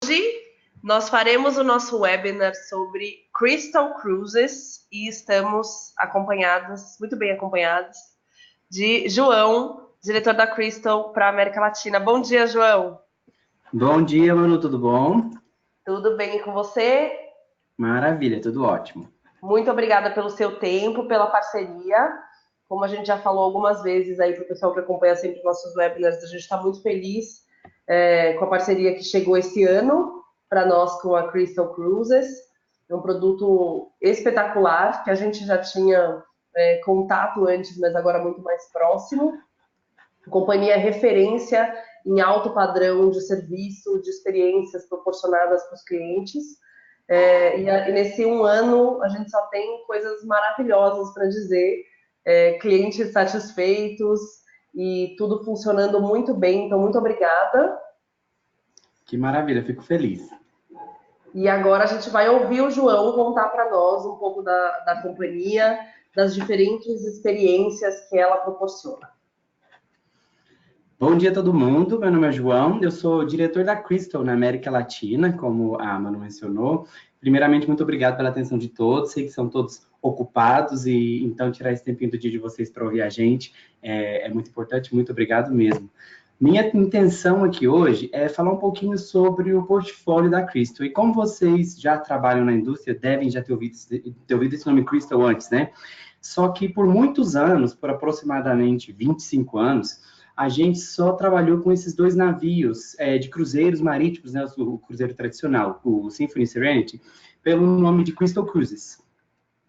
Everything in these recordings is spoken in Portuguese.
Hoje nós faremos o nosso webinar sobre Crystal Cruises e estamos acompanhados, muito bem acompanhados, de João, diretor da Crystal para a América Latina. Bom dia, João. Bom dia, Manu, tudo bom? Tudo bem com você? Maravilha, tudo ótimo. Muito obrigada pelo seu tempo, pela parceria. Como a gente já falou algumas vezes aí para o pessoal que acompanha sempre nossos webinars, a gente está muito feliz com a parceria que chegou esse ano para nós com a Crystal Cruises. É um produto espetacular, que a gente já tinha contato antes, mas agora muito mais próximo. A companhia é referência em alto padrão de serviço, de experiências proporcionadas para os clientes. E nesse um ano, a gente só tem coisas maravilhosas para dizer, clientes satisfeitos e tudo funcionando muito bem. Então, muito obrigada. Que maravilha, fico feliz. E agora a gente vai ouvir o João contar para nós um pouco da companhia, das diferentes experiências que ela proporciona. Bom dia a todo mundo, meu nome é João, eu sou diretor da Crystal na América Latina, como a Manu mencionou. Primeiramente, muito obrigado pela atenção de todos, sei que são todos ocupados e então tirar esse tempinho do dia de vocês para ouvir a gente é muito importante, muito obrigado mesmo. Minha intenção aqui hoje é falar um pouquinho sobre o portfólio da Crystal. E como vocês já trabalham na indústria, devem já ter ouvido esse nome Crystal antes, né? Só que por muitos anos, por aproximadamente 25 anos, a gente só trabalhou com esses dois navios de cruzeiros marítimos, né? O cruzeiro tradicional, o Symphony Serenity, pelo nome de Crystal Cruises.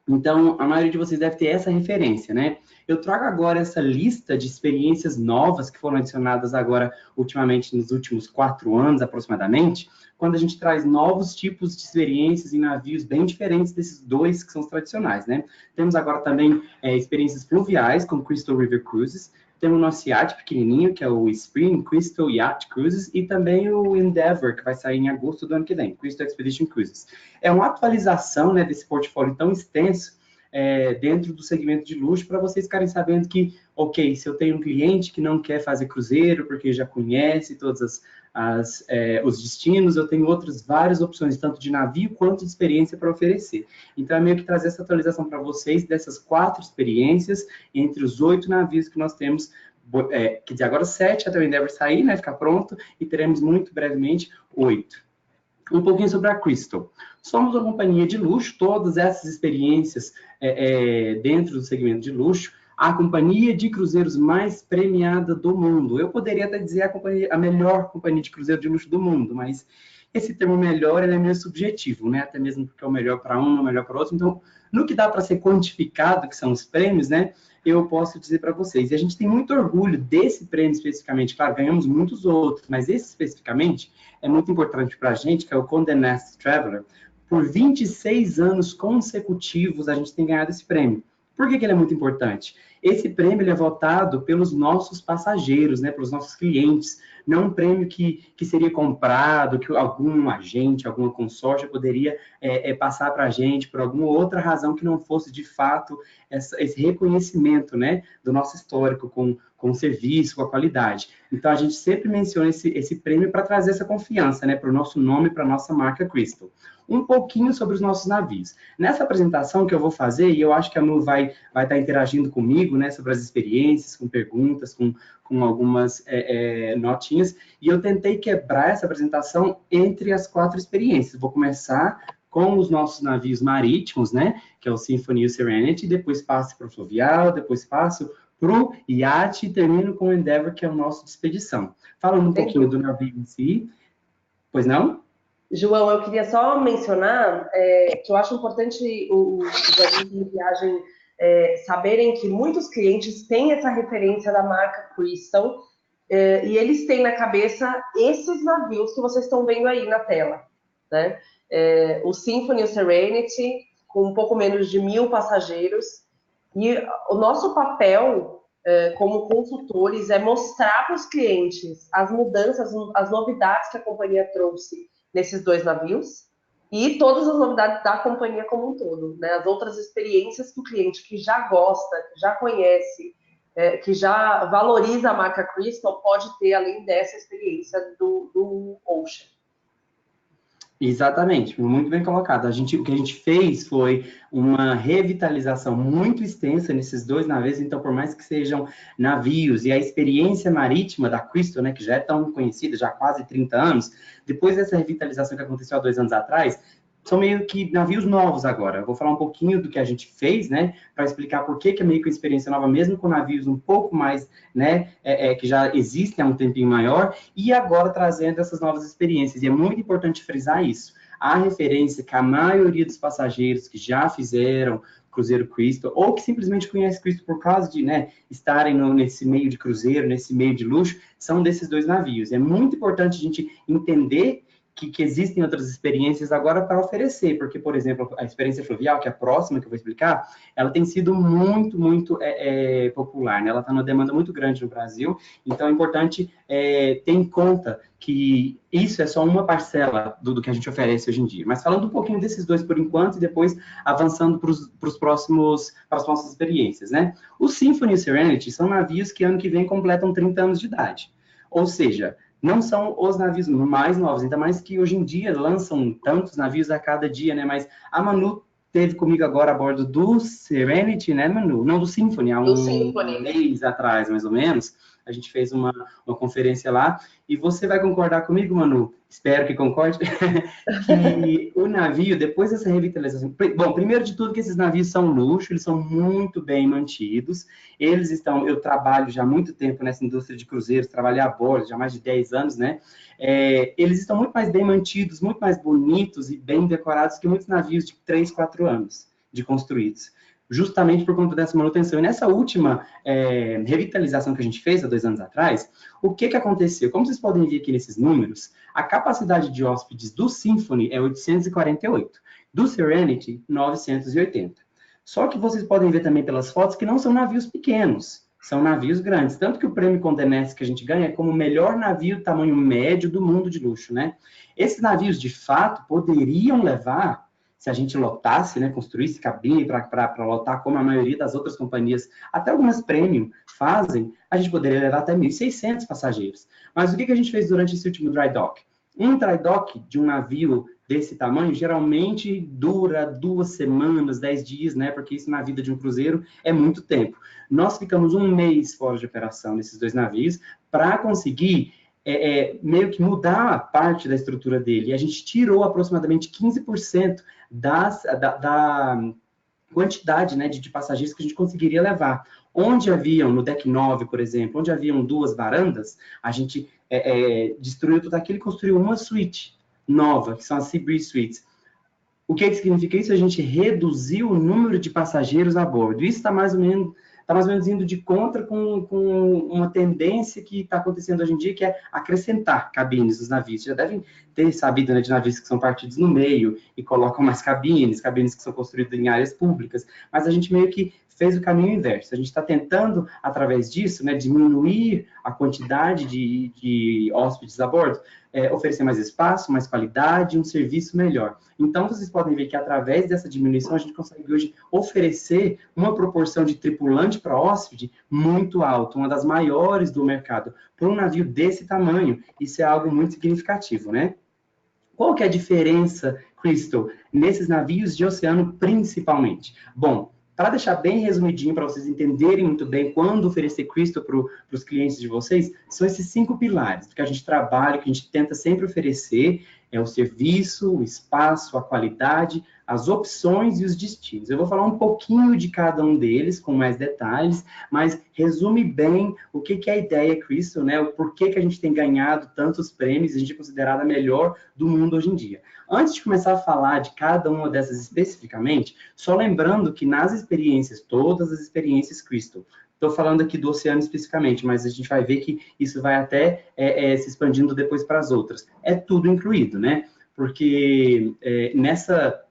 Então, a maioria de vocês deve ter essa referência, né? Eu trago agora essa lista de experiências novas que foram adicionadas agora, ultimamente, nos últimos 4 anos, aproximadamente, quando a gente traz novos tipos de experiências em navios bem diferentes desses dois que são os tradicionais, né? Temos agora também experiências fluviais, como Crystal River Cruises, temos o nosso iate pequenininho, que é o Spring Crystal Yacht Cruises, e também o Endeavour, que vai sair em agosto do ano que vem, Crystal Expedition Cruises. É uma atualização, né, desse portfólio tão extenso dentro do segmento de luxo, para vocês ficarem sabendo que, ok, se eu tenho um cliente que não quer fazer cruzeiro, porque já conhece todos os destinos, eu tenho várias opções, tanto de navio quanto de experiência para oferecer. Então, é meio que trazer essa atualização para vocês dessas 4 experiências, entre os 8 navios que nós temos, quer dizer, agora 7 até o Endeavour sair, né, ficar pronto, e teremos muito brevemente 8. Um pouquinho sobre a Crystal. Somos uma companhia de luxo, todas essas experiências dentro do segmento de luxo, a companhia de cruzeiros mais premiada do mundo. Eu poderia até dizer a melhor companhia de cruzeiro de luxo do mundo, mas esse termo melhor ele é meio subjetivo, né? Até mesmo porque é o melhor para um, não é o melhor para outro. Então, no que dá para ser quantificado, que são os prêmios, né? Eu posso dizer para vocês. E a gente tem muito orgulho desse prêmio especificamente. Claro, ganhamos muitos outros, mas esse especificamente é muito importante para a gente, que é o Condé Nast Traveler. Por 26 anos consecutivos, a gente tem ganhado esse prêmio. Por que ele é muito importante? Esse prêmio ele é votado pelos nossos passageiros, né, pelos nossos clientes. Não é um prêmio que seria comprado, que algum agente, alguma consórcio poderia passar para a gente por alguma outra razão que não fosse, de fato, esse reconhecimento, né, do nosso histórico com o serviço, com a qualidade. Então, a gente sempre menciona esse prêmio para trazer essa confiança, né, para o nosso nome, para a nossa marca Crystal. Um pouquinho sobre os nossos navios. Nessa apresentação que eu vou fazer, e eu acho que a Manu vai estar interagindo comigo, né, sobre as experiências, com perguntas, com algumas notinhas, e eu tentei quebrar essa apresentação entre as 4 experiências. Vou começar com os nossos navios marítimos, né, que é o Symphony e o Serenity, depois passo para o fluvial, depois passo para o iate e termino com o Endeavour, que é o nosso de expedição. Falando um pouquinho do navio em si, pois não? João, eu queria só mencionar que eu acho importante os agentes de viagem saberem que muitos clientes têm essa referência da marca Crystal e eles têm na cabeça esses navios que vocês estão vendo aí na tela, né? O Symphony e o Serenity, com um pouco menos de 1.000 passageiros. E o nosso papel como consultores é mostrar para os clientes as mudanças, as novidades que a companhia trouxe nesses 2 navios e todas as novidades da companhia como um todo, né? As outras experiências que o cliente que já gosta, que já conhece, que já valoriza a marca Crystal pode ter além dessa experiência do Ocean. Exatamente, muito bem colocado. O que a gente fez foi uma revitalização muito extensa nesses dois navios, então, por mais que sejam navios, e a experiência marítima da Crystal, né, que já é tão conhecida, já há quase 30 anos, depois dessa revitalização que aconteceu há 2 anos atrás, são meio que navios novos agora. Eu vou falar um pouquinho do que a gente fez, né, para explicar por que é meio que uma experiência nova, mesmo com navios um pouco mais, né, que já existem há um tempinho maior, e agora trazendo essas novas experiências. E é muito importante frisar isso. A referência que a maioria dos passageiros que já fizeram cruzeiro Crystal, ou que simplesmente conhece Crystal por causa de, né, estarem nesse meio de cruzeiro, nesse meio de luxo, são desses dois navios. É muito importante a gente entender que existem outras experiências agora para oferecer, porque, por exemplo, a experiência fluvial, que é a próxima que eu vou explicar, ela tem sido muito popular, né? Ela está numa demanda muito grande no Brasil, então é importante ter em conta que isso é só uma parcela do que a gente oferece hoje em dia. Mas falando um pouquinho desses dois por enquanto e depois avançando para as próximas experiências, né? O Symphony e o Serenity são navios que ano que vem completam 30 anos de idade. Ou seja, não são os navios mais novos, ainda mais que hoje em dia lançam tantos navios a cada dia, né? Mas a Manu teve comigo agora a bordo do Serenity, né, Manu? Não, do Symphony, há um mês atrás, mais ou menos. A gente fez uma conferência lá, e você vai concordar comigo, Manu? Espero que concorde, que o navio, depois dessa revitalização... Bom, primeiro de tudo que esses navios são luxo, eles são muito bem mantidos, eu trabalho já há muito tempo nessa indústria de cruzeiros, trabalhei a bordo já há mais de 10 anos, né? Eles estão muito mais bem mantidos, muito mais bonitos e bem decorados que muitos navios de 3, 4 anos de construídos, justamente por conta dessa manutenção. E nessa última revitalização que a gente fez há 2 anos atrás, o que aconteceu? Como vocês podem ver aqui nesses números, a capacidade de hóspedes do Symphony é 848, do Serenity, 980. Só que vocês podem ver também pelas fotos que não são navios pequenos, são navios grandes. Tanto que o prêmio Condé Nast que a gente ganha é como o melhor navio tamanho médio do mundo de luxo, né? Esses navios, de fato, poderiam levar, se a gente lotasse, né, construísse cabine para lotar, como a maioria das outras companhias, até algumas premium fazem, a gente poderia levar até 1.600 passageiros. Mas o que a gente fez durante esse último dry dock? Um dry dock de um navio desse tamanho geralmente dura 2 semanas, 10 dias, né? Porque isso na vida de um cruzeiro é muito tempo. Nós ficamos 1 mês fora de operação nesses 2 navios para conseguir meio que mudar a parte da estrutura dele. E a gente tirou aproximadamente 15% da quantidade, né, de passageiros que a gente conseguiria levar. Onde haviam, no deck 9, por exemplo, onde haviam 2 varandas, a gente destruiu tudo aquilo e construiu uma suíte nova, que são as Sea Breeze Suites. O que significa isso? A gente reduziu o número de passageiros a bordo. Isso está mais ou menos indo de contra com uma tendência que está acontecendo hoje em dia, que é acrescentar cabines nos navios. Já devem ter sabido, né, de navios que são partidos no meio e colocam mais cabines que são construídas em áreas públicas, mas a gente meio que fez o caminho inverso. A gente está tentando, através disso, né, diminuir a quantidade de hóspedes a bordo, oferecer mais espaço, mais qualidade, um serviço melhor. Então, vocês podem ver que, através dessa diminuição, a gente consegue hoje oferecer uma proporção de tripulante para hóspede muito alta, uma das maiores do mercado, para um navio desse tamanho. Isso é algo muito significativo, né? Qual que é a diferença, Crystal, nesses navios de oceano principalmente? Bom, para deixar bem resumidinho, para vocês entenderem muito bem quando oferecer Crystal para os clientes de vocês, são esses 5 pilares que a gente trabalha, que a gente tenta sempre oferecer, o serviço, o espaço, a qualidade, as opções e os destinos. Eu vou falar um pouquinho de cada um deles, com mais detalhes, mas resume bem o que é a ideia Crystal, né? O porquê que a gente tem ganhado tantos prêmios e a gente é considerada a melhor do mundo hoje em dia. Antes de começar a falar de cada uma dessas especificamente, só lembrando que nas experiências, todas as experiências Crystal, estou falando aqui do oceano especificamente, mas a gente vai ver que isso vai até se expandindo depois para as outras. É tudo incluído, né? Porque nessa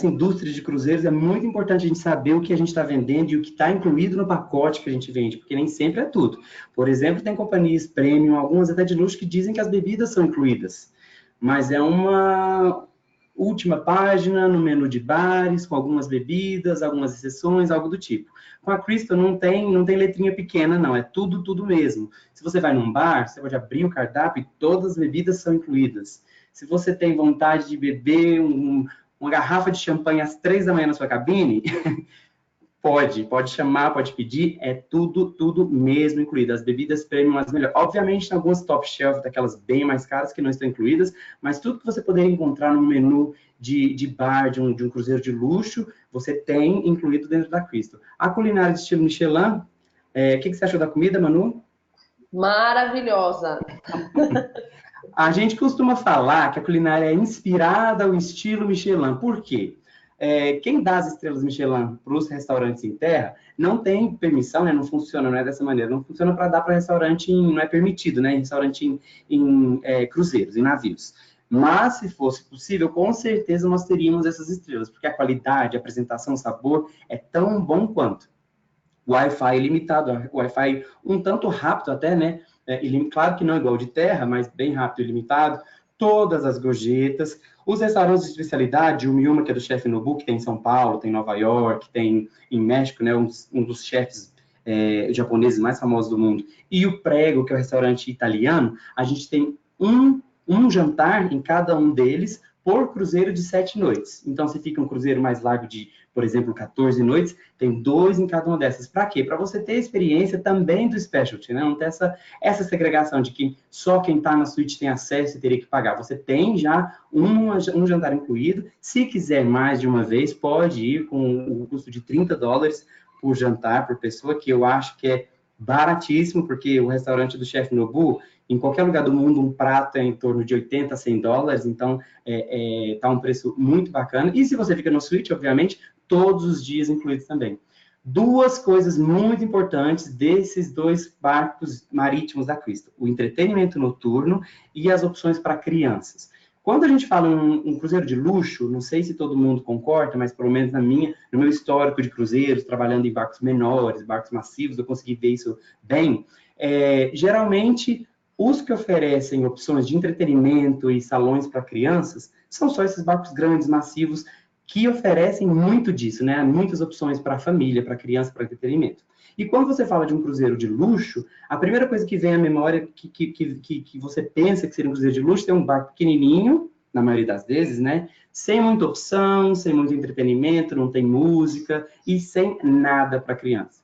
indústria de cruzeiros é muito importante a gente saber o que a gente está vendendo e o que está incluído no pacote que a gente vende, porque nem sempre é tudo. Por exemplo, tem companhias premium, algumas até de luxo, que dizem que as bebidas são incluídas, mas é uma última página, no menu de bares, com algumas bebidas, algumas exceções, algo do tipo. Com a Crystal não tem letrinha pequena, não, é tudo mesmo. Se você vai num bar, você pode abrir o cardápio e todas as bebidas são incluídas. Se você tem vontade de beber uma garrafa de champanhe às 3 da manhã na sua cabine, pode chamar, pode pedir, é tudo mesmo incluído. As bebidas premium, as melhores. Obviamente, tem algumas top shelf, daquelas bem mais caras, que não estão incluídas, mas tudo que você poder encontrar no menu de bar, de um cruzeiro de luxo, você tem incluído dentro da Crystal. A culinária de estilo Michelin, o que você achou da comida, Manu? Maravilhosa. A gente costuma falar que a culinária é inspirada ao estilo Michelin. Por quê? Quem dá as estrelas Michelin para os restaurantes em terra não tem permissão, né? Não funciona, não é dessa maneira. Não funciona para dar para restaurante, não é permitido, né? Em restaurante em cruzeiros, em navios. Mas, se fosse possível, com certeza nós teríamos essas estrelas, porque a qualidade, a apresentação, o sabor é tão bom quanto. Wi-Fi ilimitado, Wi-Fi um tanto rápido até, né? Claro que não igual de terra, mas bem rápido e ilimitado. Todas as gorjetas. Os restaurantes de especialidade, o Miyuma, que é do chefe Nobu, que tem em São Paulo, tem em Nova York, tem em México, né? Um dos chefes japoneses mais famosos do mundo. E o Prego, que é o restaurante italiano, a gente tem um jantar em cada um deles por cruzeiro de 7 noites. Então, se fica um cruzeiro mais largo de, por exemplo, 14 noites, tem 2 em cada uma dessas. Para quê? Para você ter experiência também do specialty, né? Não ter essa segregação de que só quem está na suíte tem acesso e teria que pagar. Você tem já um jantar incluído. Se quiser mais de uma vez, pode ir com o custo de $30 por jantar, por pessoa, que eu acho que é baratíssimo, porque o restaurante do chefe Nobu, em qualquer lugar do mundo, um prato é em torno de $80 a $100, então tá um preço muito bacana. E se você fica no suíte, obviamente, todos os dias incluídos também. 2 coisas muito importantes desses 2 barcos marítimos da Crystal: o entretenimento noturno e as opções para crianças. Quando a gente fala um cruzeiro de luxo, não sei se todo mundo concorda, mas pelo menos no meu histórico de cruzeiros, trabalhando em barcos menores, barcos massivos, eu consegui ver isso bem. Geralmente, os que oferecem opções de entretenimento e salões para crianças são só esses barcos grandes, massivos, que oferecem muito disso, né? Muitas opções para a família, para a criança, para entretenimento. E quando você fala de um cruzeiro de luxo, a primeira coisa que vem à memória que você pensa que seria um cruzeiro de luxo é um barco pequenininho, na maioria das vezes, né? Sem muita opção, sem muito entretenimento, não tem música e sem nada para criança.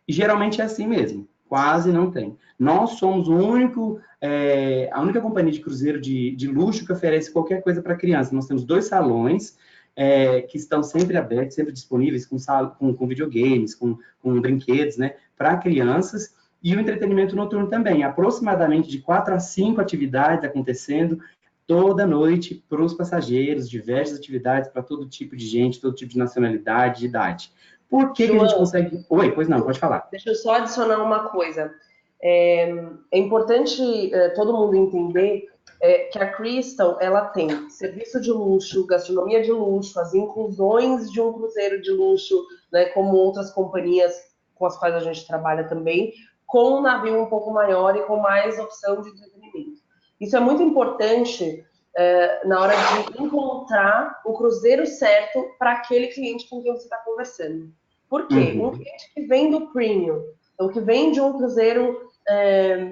E geralmente é assim mesmo, quase não tem. Nós somos a única companhia de cruzeiro de luxo que oferece qualquer coisa para criança. Nós temos 2 salões que estão sempre abertos, sempre disponíveis, com videogames, com brinquedos, né, para crianças, e o entretenimento noturno também, aproximadamente de 4 a 5 atividades acontecendo toda noite para os passageiros, diversas atividades para todo tipo de gente, todo tipo de nacionalidade, de idade. Por que a gente consegue... Oi, pois não, pode falar. Deixa eu só adicionar uma coisa. É importante todo mundo entender que a Crystal, ela tem serviço de luxo, gastronomia de luxo, as inclusões de um cruzeiro de luxo, né, como outras companhias com as quais a gente trabalha também, com um navio um pouco maior e com mais opção de entretenimento. Isso é muito importante na hora de encontrar o cruzeiro certo para aquele cliente com quem você está conversando. Por quê? Um cliente que vem do premium, então que vem de um cruzeiro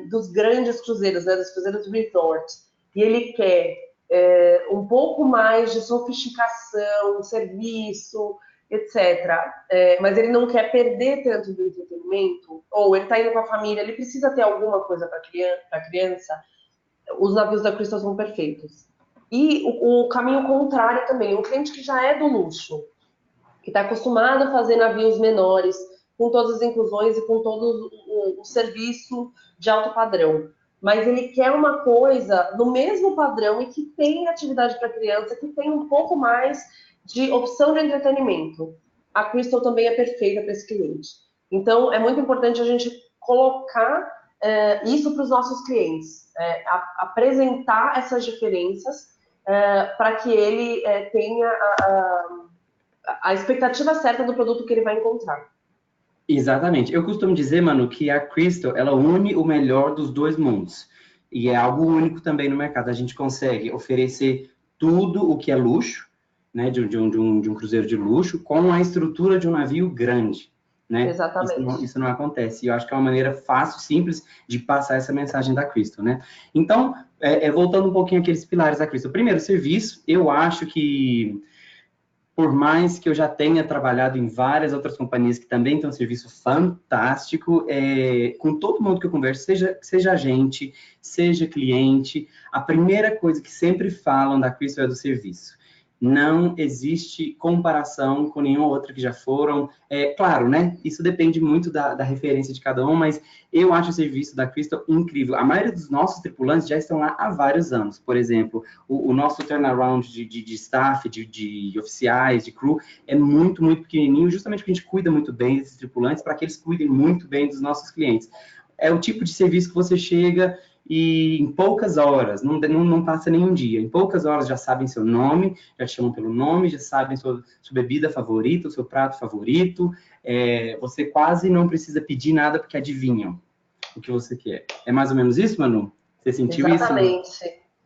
dos grandes cruzeiros, né, dos cruzeiros resort, e ele quer um pouco mais de sofisticação, serviço, etc. Mas ele não quer perder tanto do entretenimento, ou ele está indo com a família, ele precisa ter alguma coisa para a criança, os navios da Crystal são perfeitos. E o caminho contrário também, um cliente que já é do luxo, que está acostumado a fazer navios menores, com todas as inclusões e com todo o serviço de alto padrão. Mas ele quer uma coisa no mesmo padrão e que tem atividade para criança, que tem um pouco mais de opção de entretenimento. A Crystal também é perfeita para esse cliente. Então, é muito importante a gente colocar isso para os nossos clientes, apresentar essas diferenças para que ele tenha a expectativa certa do produto que ele vai encontrar. Exatamente. Eu costumo dizer, Manu, que a Crystal, ela une o melhor dos 2 mundos. E é algo único também no mercado. A gente consegue oferecer tudo o que é luxo, né, de um cruzeiro de luxo, com a estrutura de um navio grande, né? Exatamente. Isso não acontece. E eu acho que é uma maneira fácil, simples, de passar essa mensagem da Crystal, né? Então, voltando um pouquinho àqueles pilares da Crystal. Primeiro, serviço. Eu acho que, por mais que eu já tenha trabalhado em várias outras companhias que também têm um serviço fantástico, com todo mundo que eu converso, seja agente, seja cliente, a primeira coisa que sempre falam da Crystal é do serviço. Não existe comparação com nenhuma outra que já foram. Claro, né? Isso depende muito da referência de cada um, mas eu acho o serviço da Crystal incrível. A maioria dos nossos tripulantes já estão lá há vários anos. Por exemplo, o nosso turnaround de staff, de oficiais, de crew, é muito, muito pequenininho, justamente porque a gente cuida muito bem desses tripulantes, para que eles cuidem muito bem dos nossos clientes. É o tipo de serviço que você chega e em poucas horas, não passa nenhum dia, em poucas horas já sabem seu nome, já te chamam pelo nome, já sabem sua bebida favorita, o seu prato favorito, você quase não precisa pedir nada porque adivinham o que você quer. É mais ou menos isso, Manu? Você sentiu isso? Exatamente.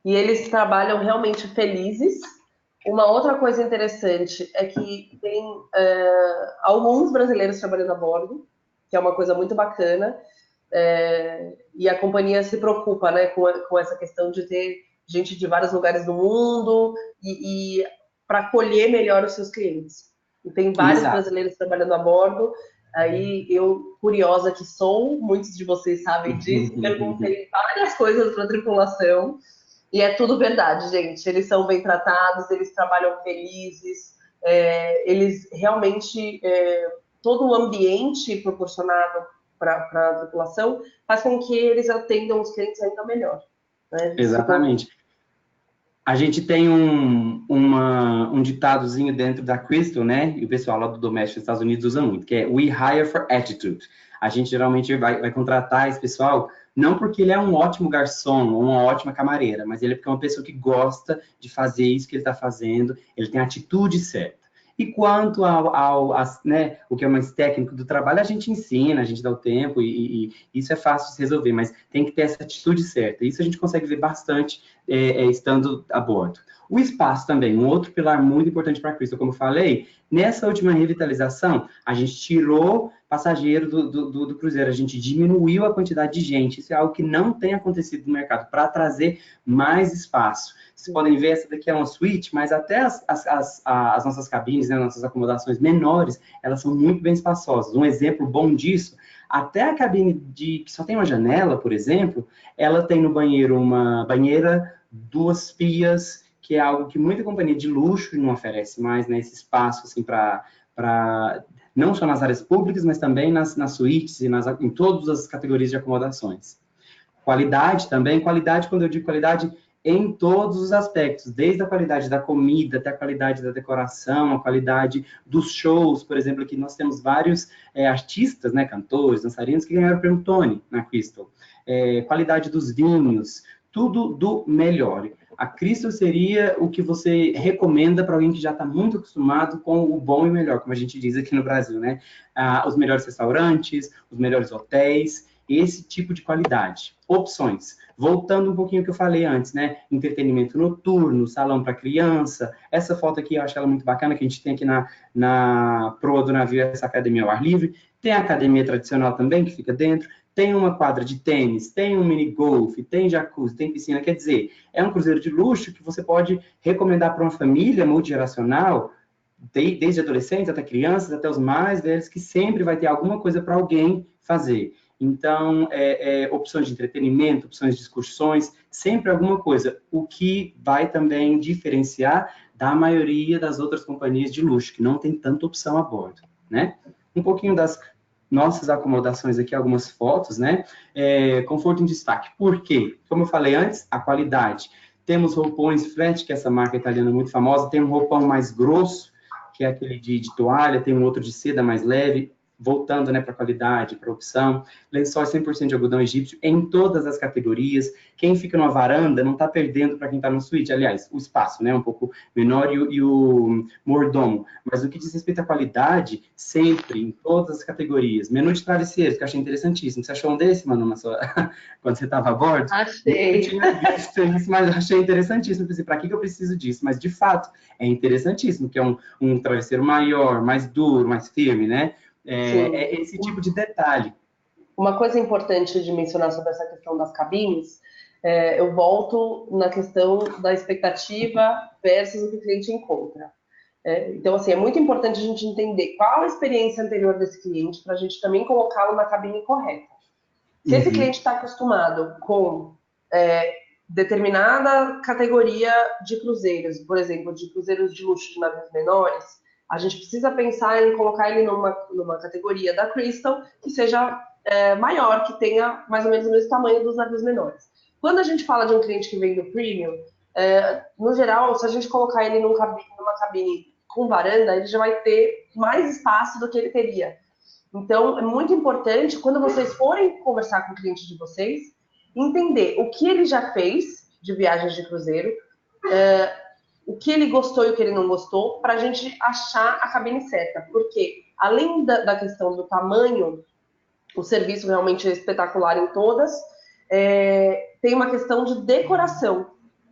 E eles trabalham realmente felizes. Uma outra coisa interessante é que tem alguns brasileiros trabalhando a bordo, que é uma coisa muito bacana. E a companhia se preocupa, né, com essa questão de ter gente de vários lugares do mundo e para acolher melhor os seus clientes. E tem vários Exato. brasileiros trabalhando a bordo. Aí eu, curiosa que sou, muitos de vocês sabem disso, perguntei várias coisas para a tripulação e é tudo verdade, gente. Eles são bem tratados, eles trabalham felizes, eles realmente todo o ambiente proporcionado para a tripulação faz com que eles atendam os clientes ainda melhor. Né? Exatamente. A gente tem um ditadozinho dentro da Crystal, né? E o pessoal lá do doméstico dos Estados Unidos usa muito, que é "We hire for attitude". A gente geralmente vai contratar esse pessoal não porque ele é um ótimo garçom ou uma ótima camareira, mas ele é porque é uma pessoa que gosta de fazer isso que ele está fazendo, ele tem a atitude certa. E quanto né, o que é mais técnico do trabalho, a gente ensina, a gente dá o tempo e isso é fácil de se resolver, mas tem que ter essa atitude certa. Isso a gente consegue ver bastante estando a bordo. O espaço também, um outro pilar muito importante para a Crystal, como eu falei, nessa última revitalização, a gente tirou passageiro do cruzeiro, a gente diminuiu a quantidade de gente, isso é algo que não tem acontecido no mercado, para trazer mais espaço. Vocês podem ver, essa daqui é uma suíte, mas até as nossas cabines, né, nossas acomodações menores, elas são muito bem espaçosas. Um exemplo bom disso, até a cabine que só tem uma janela, por exemplo, ela tem no banheiro uma banheira, 2 pias, que é algo que muita companhia de luxo não oferece mais, né, esse espaço assim, para não só nas áreas públicas, mas também nas suítes e em todas as categorias de acomodações. Qualidade também, qualidade, quando eu digo qualidade, em todos os aspectos, desde a qualidade da comida até a qualidade da decoração, a qualidade dos shows. Por exemplo, aqui nós temos vários artistas, né, cantores, dançarinos, que ganharam o prêmio Tony na Crystal. Qualidade dos vinhos, tudo do melhor. A Crystal seria o que você recomenda para alguém que já está muito acostumado com o bom e melhor, como a gente diz aqui no Brasil, né? Os melhores restaurantes, os melhores hotéis, esse tipo de qualidade. Opções. Voltando um pouquinho ao que eu falei antes, né? Entretenimento noturno, salão para criança. Essa foto aqui eu acho ela muito bacana, que a gente tem aqui na proa do navio, essa academia ao ar livre. Tem a academia tradicional também, que fica dentro. Tem uma quadra de tênis, tem um mini golf, tem jacuzzi, tem piscina. Quer dizer, é um cruzeiro de luxo que você pode recomendar para uma família multigeracional, desde adolescentes até crianças, até os mais velhos, que sempre vai ter alguma coisa para alguém fazer. Então, opções de entretenimento, opções de excursões, sempre alguma coisa. O que vai também diferenciar da maioria das outras companhias de luxo, que não tem tanta opção a bordo, né? Um pouquinho das nossas acomodações aqui, algumas fotos, né? Conforto em destaque. Por quê? Como eu falei antes, a qualidade. Temos roupões flat, que é essa marca italiana muito famosa, tem um roupão mais grosso, que é aquele de toalha, tem um outro de seda mais leve, voltando, né, para qualidade, para opção, lençóis 100% de algodão egípcio em todas as categorias. Quem fica numa varanda não está perdendo para quem está no suíte, aliás, o espaço, né, um pouco menor e o mordomo. Mas o que diz respeito à qualidade, sempre, em todas as categorias. Menu de travesseiros, que eu achei interessantíssimo. Você achou um desse, Manu, quando você estava a bordo? Achei. Eu tinha visto isso, mas achei interessantíssimo. Pensei, para que eu preciso disso? Mas, de fato, é interessantíssimo, que é um travesseiro maior, mais duro, mais firme, né? Sim. É esse tipo de detalhe. Uma coisa importante de mencionar sobre essa questão das cabines, eu volto na questão da expectativa versus o que o cliente encontra. Então, assim, é muito importante a gente entender qual a experiência anterior desse cliente para a gente também colocá-lo na cabine correta. Se esse cliente está acostumado com determinada categoria de cruzeiros, por exemplo, de cruzeiros de luxo de navios menores, a gente precisa pensar em colocar ele numa categoria da Crystal que seja maior, que tenha mais ou menos o mesmo tamanho dos navios menores. Quando a gente fala de um cliente que vem do premium, no geral, se a gente colocar ele numa cabine com varanda, ele já vai ter mais espaço do que ele teria. Então, é muito importante, quando vocês forem conversar com o cliente de vocês, entender o que ele já fez de viagens de cruzeiro, o que ele gostou e o que ele não gostou, para a gente achar a cabine certa. Porque, além da questão do tamanho, o serviço realmente é espetacular em todas, tem uma questão de decoração.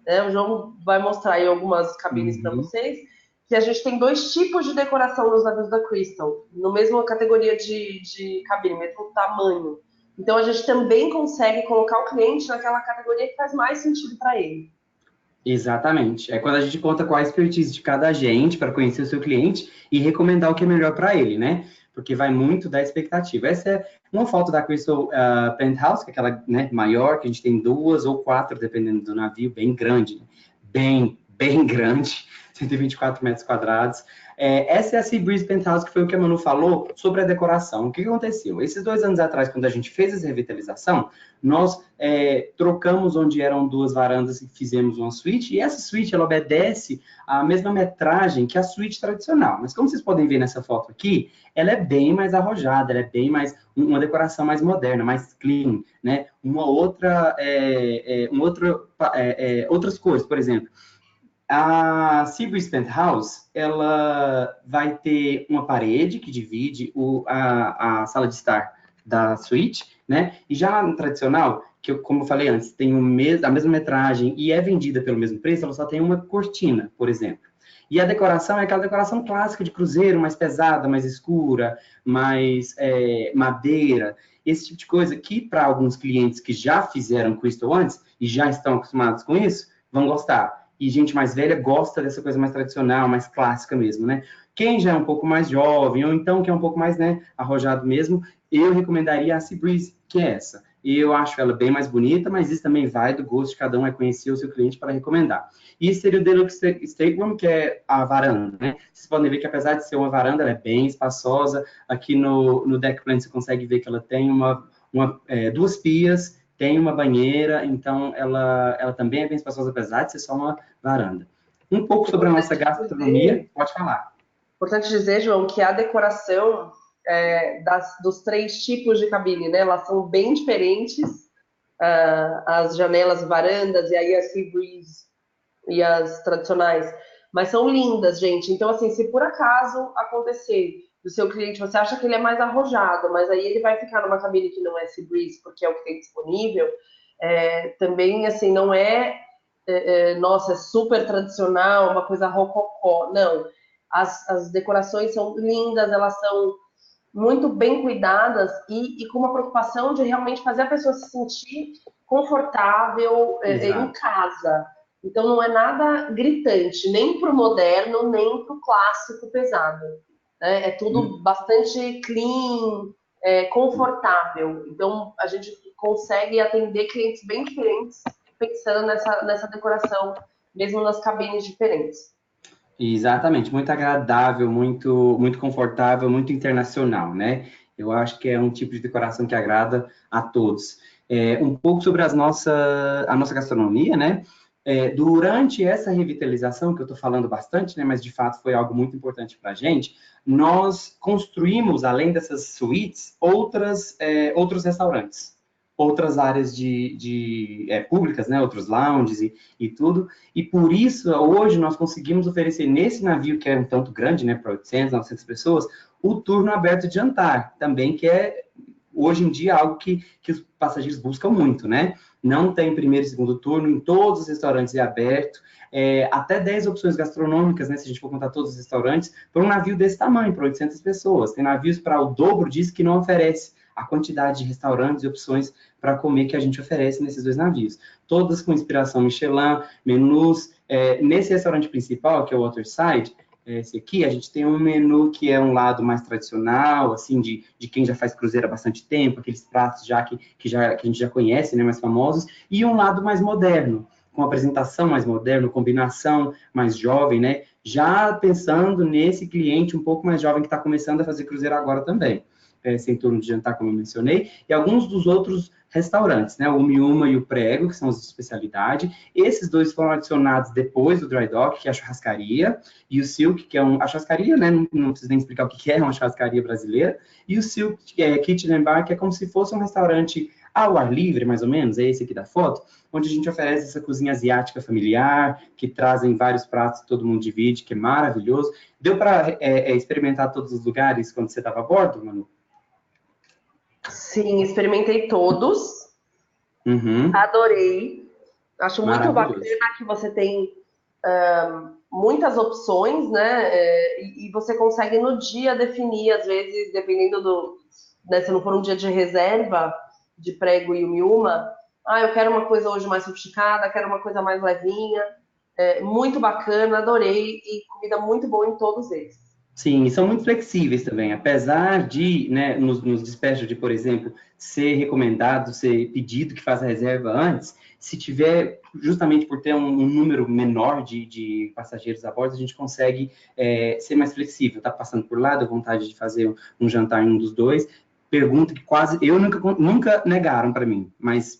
Né? O João vai mostrar aí algumas cabines para vocês, que a gente tem 2 tipos de decoração nos navios da Crystal, no mesmo categoria de cabine, mesmo tamanho. Então, a gente também consegue colocar o cliente naquela categoria que faz mais sentido para ele. Exatamente. É quando a gente conta com a expertise de cada agente para conhecer o seu cliente e recomendar o que é melhor para ele, né? Porque vai muito da expectativa. Essa é uma foto da Crystal Penthouse, que é aquela, né, maior, que a gente tem 2 ou 4, dependendo do navio, bem grande. Bem grande, 124 metros quadrados. Essa é a Sea Breeze Penthouse, que foi o que a Manu falou sobre a decoração. O que aconteceu? Esses 2 anos atrás, quando a gente fez essa revitalização, nós trocamos onde eram 2 varandas e fizemos uma suíte, e essa suíte, ela obedece à mesma metragem que a suíte tradicional. Mas como vocês podem ver nessa foto aqui, ela é bem mais arrojada, ela é bem mais, uma decoração mais moderna, mais clean, né? Outras cores, por exemplo. A Sea Breeze Penthouse, ela vai ter uma parede que divide a sala de estar da suíte, né? E já no tradicional, que como eu falei antes, tem a mesma metragem e é vendida pelo mesmo preço, ela só tem uma cortina, por exemplo. E a decoração é aquela decoração clássica de cruzeiro, mais pesada, mais escura, mais madeira, esse tipo de coisa que para alguns clientes que já fizeram Crystal antes e já estão acostumados com isso, vão gostar. E gente mais velha gosta dessa coisa mais tradicional, mais clássica mesmo, né? Quem já é um pouco mais jovem, ou então que é um pouco mais, né, arrojado mesmo, eu recomendaria a Sea Breeze, que é essa. E eu acho ela bem mais bonita, mas isso também vai do gosto de cada um, é conhecer o seu cliente para recomendar. E esse seria o Deluxe Stateroom, que é a varanda, né? Vocês podem ver que apesar de ser uma varanda, ela é bem espaçosa. Aqui no deck plan você consegue ver que ela tem 2 pias, tem uma banheira, então ela também é bem espaçosa, apesar de ser só uma varanda. Um pouco sobre a nossa gastronomia, pode falar. Importante dizer, João, que a decoração dos 3 tipos de cabine, né? Elas são bem diferentes, as janelas e varandas, e aí a Sea Breeze e as tradicionais, mas são lindas, gente. Então, assim, se por acaso acontecer do seu cliente, você acha que ele é mais arrojado, mas aí ele vai ficar numa cabine que não é Sea Breeze, porque é o que tem disponível, também, assim, não nossa, é super tradicional, uma coisa rococó. Não. As decorações são lindas, elas são muito bem cuidadas e com uma preocupação de realmente fazer a pessoa se sentir confortável em casa. Então não é nada gritante, nem para o moderno, nem para o clássico pesado. É tudo bastante clean, confortável. Então a gente consegue atender clientes bem diferentes pensando nessa decoração, mesmo nas cabines diferentes. Exatamente, muito agradável, muito confortável, muito internacional, né? Eu acho que é um tipo de decoração que agrada a todos. Um pouco sobre a nossa gastronomia, né? Durante essa revitalização, que eu estou falando bastante, né, mas de fato foi algo muito importante para a gente, nós construímos, além dessas suítes, outros restaurantes, outras áreas públicas, né, outros lounges e tudo, e por isso, hoje, nós conseguimos oferecer nesse navio, que é um tanto grande, né, para 800, 900 pessoas, o turno aberto de jantar, também, que é, hoje em dia, algo que os passageiros buscam muito, né? Não tem primeiro e segundo turno, em todos os restaurantes é aberto, até 10 opções gastronômicas, né, se a gente for contar todos os restaurantes, para um navio desse tamanho, para 800 pessoas. Tem navios para o dobro disso que não oferece a quantidade de restaurantes e opções para comer que a gente oferece nesses 2 navios. Todas com inspiração Michelin, menus. Nesse restaurante principal, que é o Waterside, esse aqui, a gente tem um menu que é um lado mais tradicional, assim, de quem já faz cruzeiro há bastante tempo, aqueles pratos que a gente já conhece, né, mais famosos, e um lado mais moderno, com apresentação mais moderna, combinação mais jovem, né, já pensando nesse cliente um pouco mais jovem que está começando a fazer cruzeiro agora também. Sem turno de jantar, como eu mencionei, e alguns dos outros restaurantes, né, o Miuma e o Prego, que são as de especialidade. Esses 2 foram adicionados depois do Dry Dock, que é a churrascaria, e o Silk, que é a churrascaria, né, não preciso nem explicar o que é uma churrascaria brasileira, e o Silk, que é Kitchen and Bar, que é como se fosse um restaurante ao ar livre, mais ou menos, é esse aqui da foto, onde a gente oferece essa cozinha asiática familiar, que trazem vários pratos que todo mundo divide, que é maravilhoso. Deu para experimentar todos os lugares quando você estava a bordo, Manu? Sim, experimentei todos, Uhum. adorei. Acho muito bacana Maravilhoso. que você tem muitas opções, né? E você consegue no dia definir, às vezes, dependendo né, se não for um dia de reserva de Prego e Umiúma, eu quero uma coisa hoje mais sofisticada, quero uma coisa mais levinha. Muito bacana, adorei, e comida muito boa em todos eles. Sim, e são muito flexíveis também, apesar de, né, nos despachos de, por exemplo, ser recomendado, ser pedido que faça a reserva antes, se tiver, justamente por ter um número menor de passageiros a bordo, a gente consegue ser mais flexível. Tá passando por lá, deu vontade de fazer um jantar em um dos 2, pergunta que quase, eu nunca negaram para mim, mas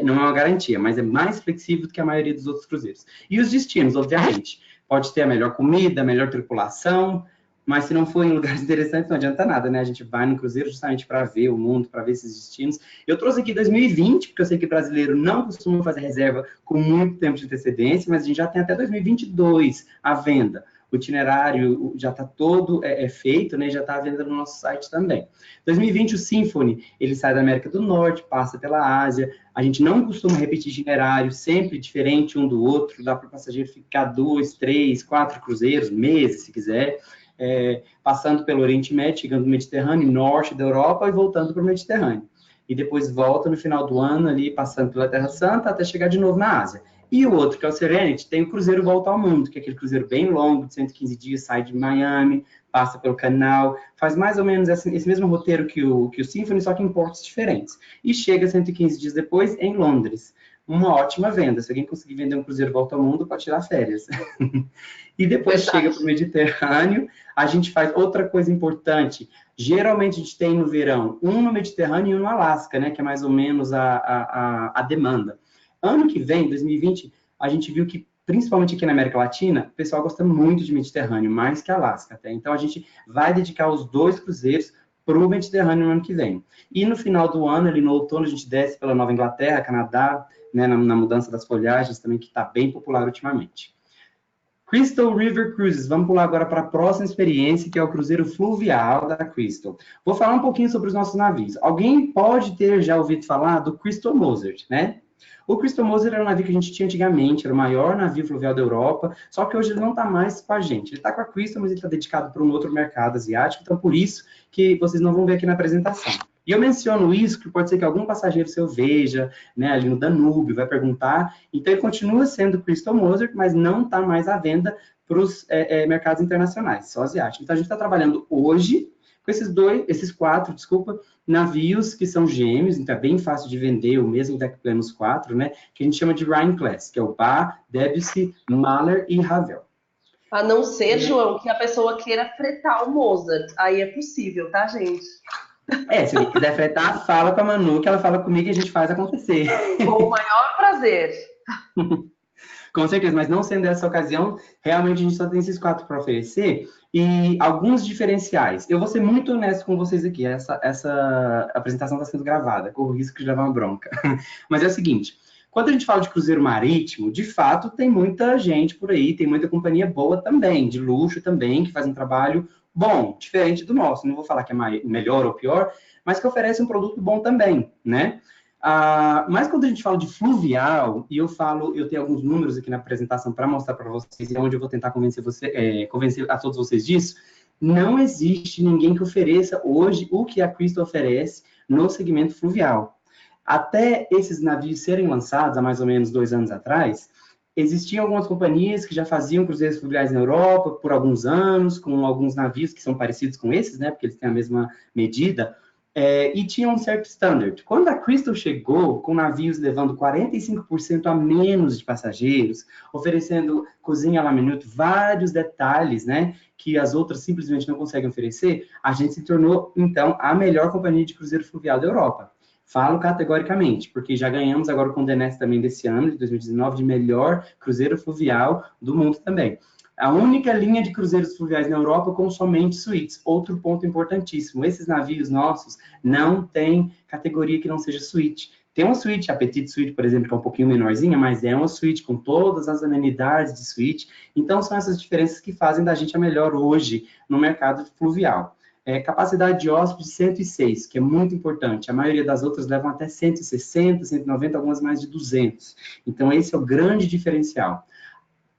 não é uma garantia, mas é mais flexível do que a maioria dos outros cruzeiros. E os destinos, obviamente. Pode ter a melhor comida, a melhor tripulação, mas se não for em lugares interessantes, não adianta nada, né? A gente vai no cruzeiro justamente para ver o mundo, para ver esses destinos. Eu trouxe aqui 2020, porque eu sei que brasileiro não costuma fazer reserva com muito tempo de antecedência, mas a gente já tem até 2022 à venda. O itinerário já está todo feito, né? Já está à venda no nosso site também. 2020, o Symphony, ele sai da América do Norte, passa pela Ásia. A gente não costuma repetir itinerário, sempre diferente um do outro. Dá para o passageiro ficar 2, 3, 4 cruzeiros, meses, se quiser. Passando pelo Oriente Médio, chegando no Mediterrâneo, norte da Europa e voltando para o Mediterrâneo. E depois volta no final do ano, ali, passando pela Terra Santa, até chegar de novo na Ásia. E o outro, que é o Serenity, tem o cruzeiro Volta ao Mundo, que é aquele cruzeiro bem longo, de 115 dias, sai de Miami, passa pelo canal, faz mais ou menos esse mesmo roteiro que o Symphony, só que em portos diferentes. E chega 115 dias depois em Londres. Uma ótima venda. Se alguém conseguir vender um cruzeiro Volta ao Mundo, pode tirar férias. E depois chega para o Mediterrâneo, a gente faz outra coisa importante. Geralmente a gente tem no verão um no Mediterrâneo e um no Alasca, né? Que é mais ou menos a demanda. Ano que vem, 2020, a gente viu que, principalmente aqui na América Latina, o pessoal gosta muito de Mediterrâneo, mais que Alasca até. Então a gente vai dedicar os 2 cruzeiros para o Mediterrâneo no ano que vem. E no final do ano, ali no outono, a gente desce pela Nova Inglaterra, Canadá, né, na mudança das folhagens também, que está bem popular ultimamente. Crystal River Cruises. Vamos pular agora para a próxima experiência, que é o cruzeiro fluvial da Crystal. Vou falar um pouquinho sobre os nossos navios. Alguém pode ter já ouvido falar do Crystal Mozart, né? O Crystal Mozart era um navio que a gente tinha antigamente, era o maior navio fluvial da Europa, só que hoje ele não está mais com a gente. Ele está com a Crystal, mas ele está dedicado para um outro mercado asiático, então por isso que vocês não vão ver aqui na apresentação. E eu menciono isso, que pode ser que algum passageiro seu veja, né, ali no Danúbio, vai perguntar. Então ele continua sendo Crystal Mozart, mas não está mais à venda para os mercados internacionais, só asiáticos. Então a gente está trabalhando hoje com esses 4 navios que são gêmeos, então é bem fácil de vender, o mesmo deck plan nos 4, né, que a gente chama de Rhine Class, que é o Ba, Debussy, Mahler e Ravel. A não ser, João, que a pessoa queira fretar o Mozart. Aí é possível, tá, gente? Se ele quiser fretar, fala com a Manu, que ela fala comigo e a gente faz acontecer. Com o maior prazer. Com certeza, mas não sendo essa ocasião, realmente a gente só tem esses 4 para oferecer e alguns diferenciais. Eu vou ser muito honesto com vocês aqui, essa apresentação está sendo gravada, corro o risco de levar uma bronca. Mas é o seguinte, quando a gente fala de cruzeiro marítimo, de fato tem muita gente por aí, tem muita companhia boa também, de luxo também, que faz um trabalho bom, diferente do nosso. Não vou falar que é melhor ou pior, mas que oferece um produto bom também, né? Mas quando a gente fala de fluvial, e eu tenho alguns números aqui na apresentação para mostrar para vocês, e onde eu vou tentar convencer a todos vocês disso, não existe ninguém que ofereça hoje o que a Crystal oferece no segmento fluvial. Até esses navios serem lançados, há mais ou menos 2 anos atrás, existiam algumas companhias que já faziam cruzeiros fluviais na Europa por alguns anos, com alguns navios que são parecidos com esses, né, porque eles têm a mesma medida, e tinha um certo standard. Quando a Crystal chegou com navios levando 45% a menos de passageiros, oferecendo cozinha à minuto, vários detalhes, né, que as outras simplesmente não conseguem oferecer, a gente se tornou, então, a melhor companhia de cruzeiro fluvial da Europa. Falo categoricamente, porque já ganhamos agora o Condé Nast também desse ano, de 2019, de melhor cruzeiro fluvial do mundo também. A única linha de cruzeiros fluviais na Europa com somente suítes. Outro ponto importantíssimo, esses navios nossos não têm categoria que não seja suíte. Tem uma suíte, a Petite Suite, por exemplo, que é um pouquinho menorzinha, mas é uma suíte com todas as amenidades de suíte. Então, são essas diferenças que fazem da gente a melhor hoje no mercado fluvial. Capacidade de hóspedes 106, que é muito importante. A maioria das outras levam até 160, 190, algumas mais de 200. Então, esse é o grande diferencial.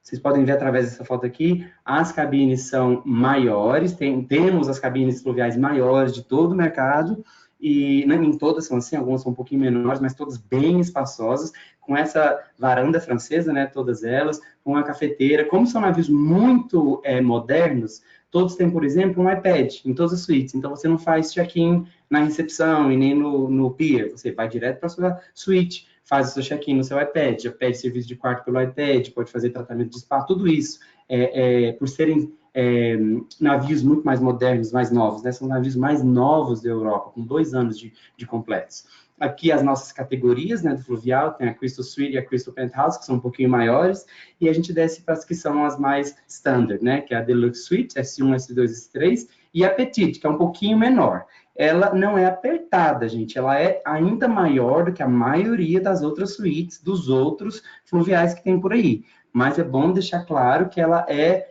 Vocês podem ver através dessa foto aqui, as cabines são maiores, temos as cabines fluviais maiores de todo o mercado, e nem todas são assim, algumas são um pouquinho menores, mas todas bem espaçosas, com essa varanda francesa, né, todas elas, com a cafeteira. Como são navios muito modernos, todos têm, por exemplo, um iPad em todas as suítes, então você não faz check-in na recepção e nem no pier, você vai direto para a sua suíte, faz o seu check-in no seu iPad, já pede serviço de quarto pelo iPad, pode fazer tratamento de spa, tudo isso, por serem navios muito mais modernos, mais novos, né? São navios mais novos da Europa, com 2 anos de completos. Aqui as nossas categorias, né, do fluvial, tem a Crystal Suite e a Crystal Penthouse, que são um pouquinho maiores, e a gente desce para as que são as mais standard, né, que é a Deluxe Suite, S1, S2, S3, e a Petite, que é um pouquinho menor. Ela não é apertada, gente, ela é ainda maior do que a maioria das outras suítes, dos outros fluviais que tem por aí. Mas é bom deixar claro que ela é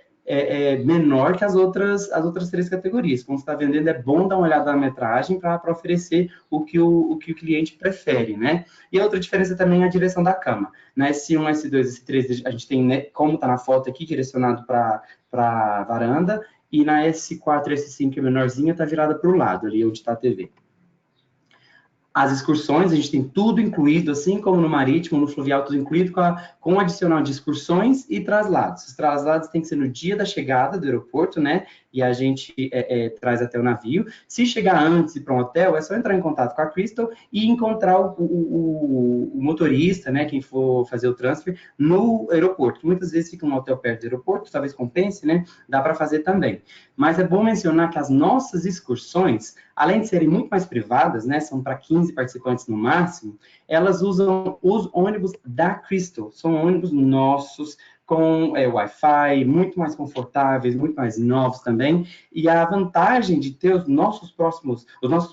menor que as outras 3 categorias. Como você está vendendo, é bom dar uma olhada na metragem para oferecer o que o cliente prefere, né? E a outra diferença também é a direção da cama. Na S1, S2, S3, a gente tem, né, como está na foto aqui, direcionado para a varanda, e na S4, S5, que é menorzinha, está virada para o lado, ali onde está a TV. As excursões, a gente tem tudo incluído, assim como no marítimo, no fluvial, tudo incluído, com adicional de excursões e traslados. Os traslados têm que ser no dia da chegada do aeroporto, né? E a gente traz até o navio. Se chegar antes e ir para um hotel, é só entrar em contato com a Crystal e encontrar o motorista, né? Quem for fazer o transfer no aeroporto. Muitas vezes fica um hotel perto do aeroporto, talvez compense, né? Dá para fazer também. Mas é bom mencionar que as nossas excursões, além de serem muito mais privadas, né? São para 15 participantes no máximo, elas usam os ônibus da Crystal. São ônibus nossos, com Wi-Fi, muito mais confortáveis, muito mais novos também. E a vantagem de ter os nossos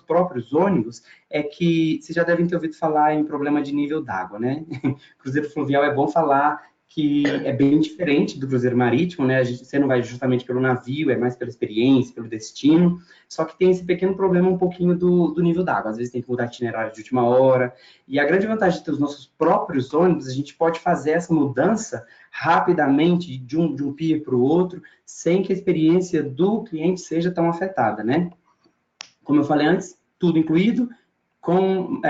próprios ônibus é que vocês já devem ter ouvido falar em problema de nível d'água, né? Cruzeiro fluvial é bom falar que é bem diferente do cruzeiro marítimo, né? Você não vai justamente pelo navio, é mais pela experiência, pelo destino, só que tem esse pequeno problema um pouquinho do nível d'água. Às vezes tem que mudar itinerário de última hora, e a grande vantagem de ter os nossos próprios ônibus, a gente pode fazer essa mudança rapidamente de um pier para o outro, sem que a experiência do cliente seja tão afetada, né? Como eu falei antes, tudo incluído, com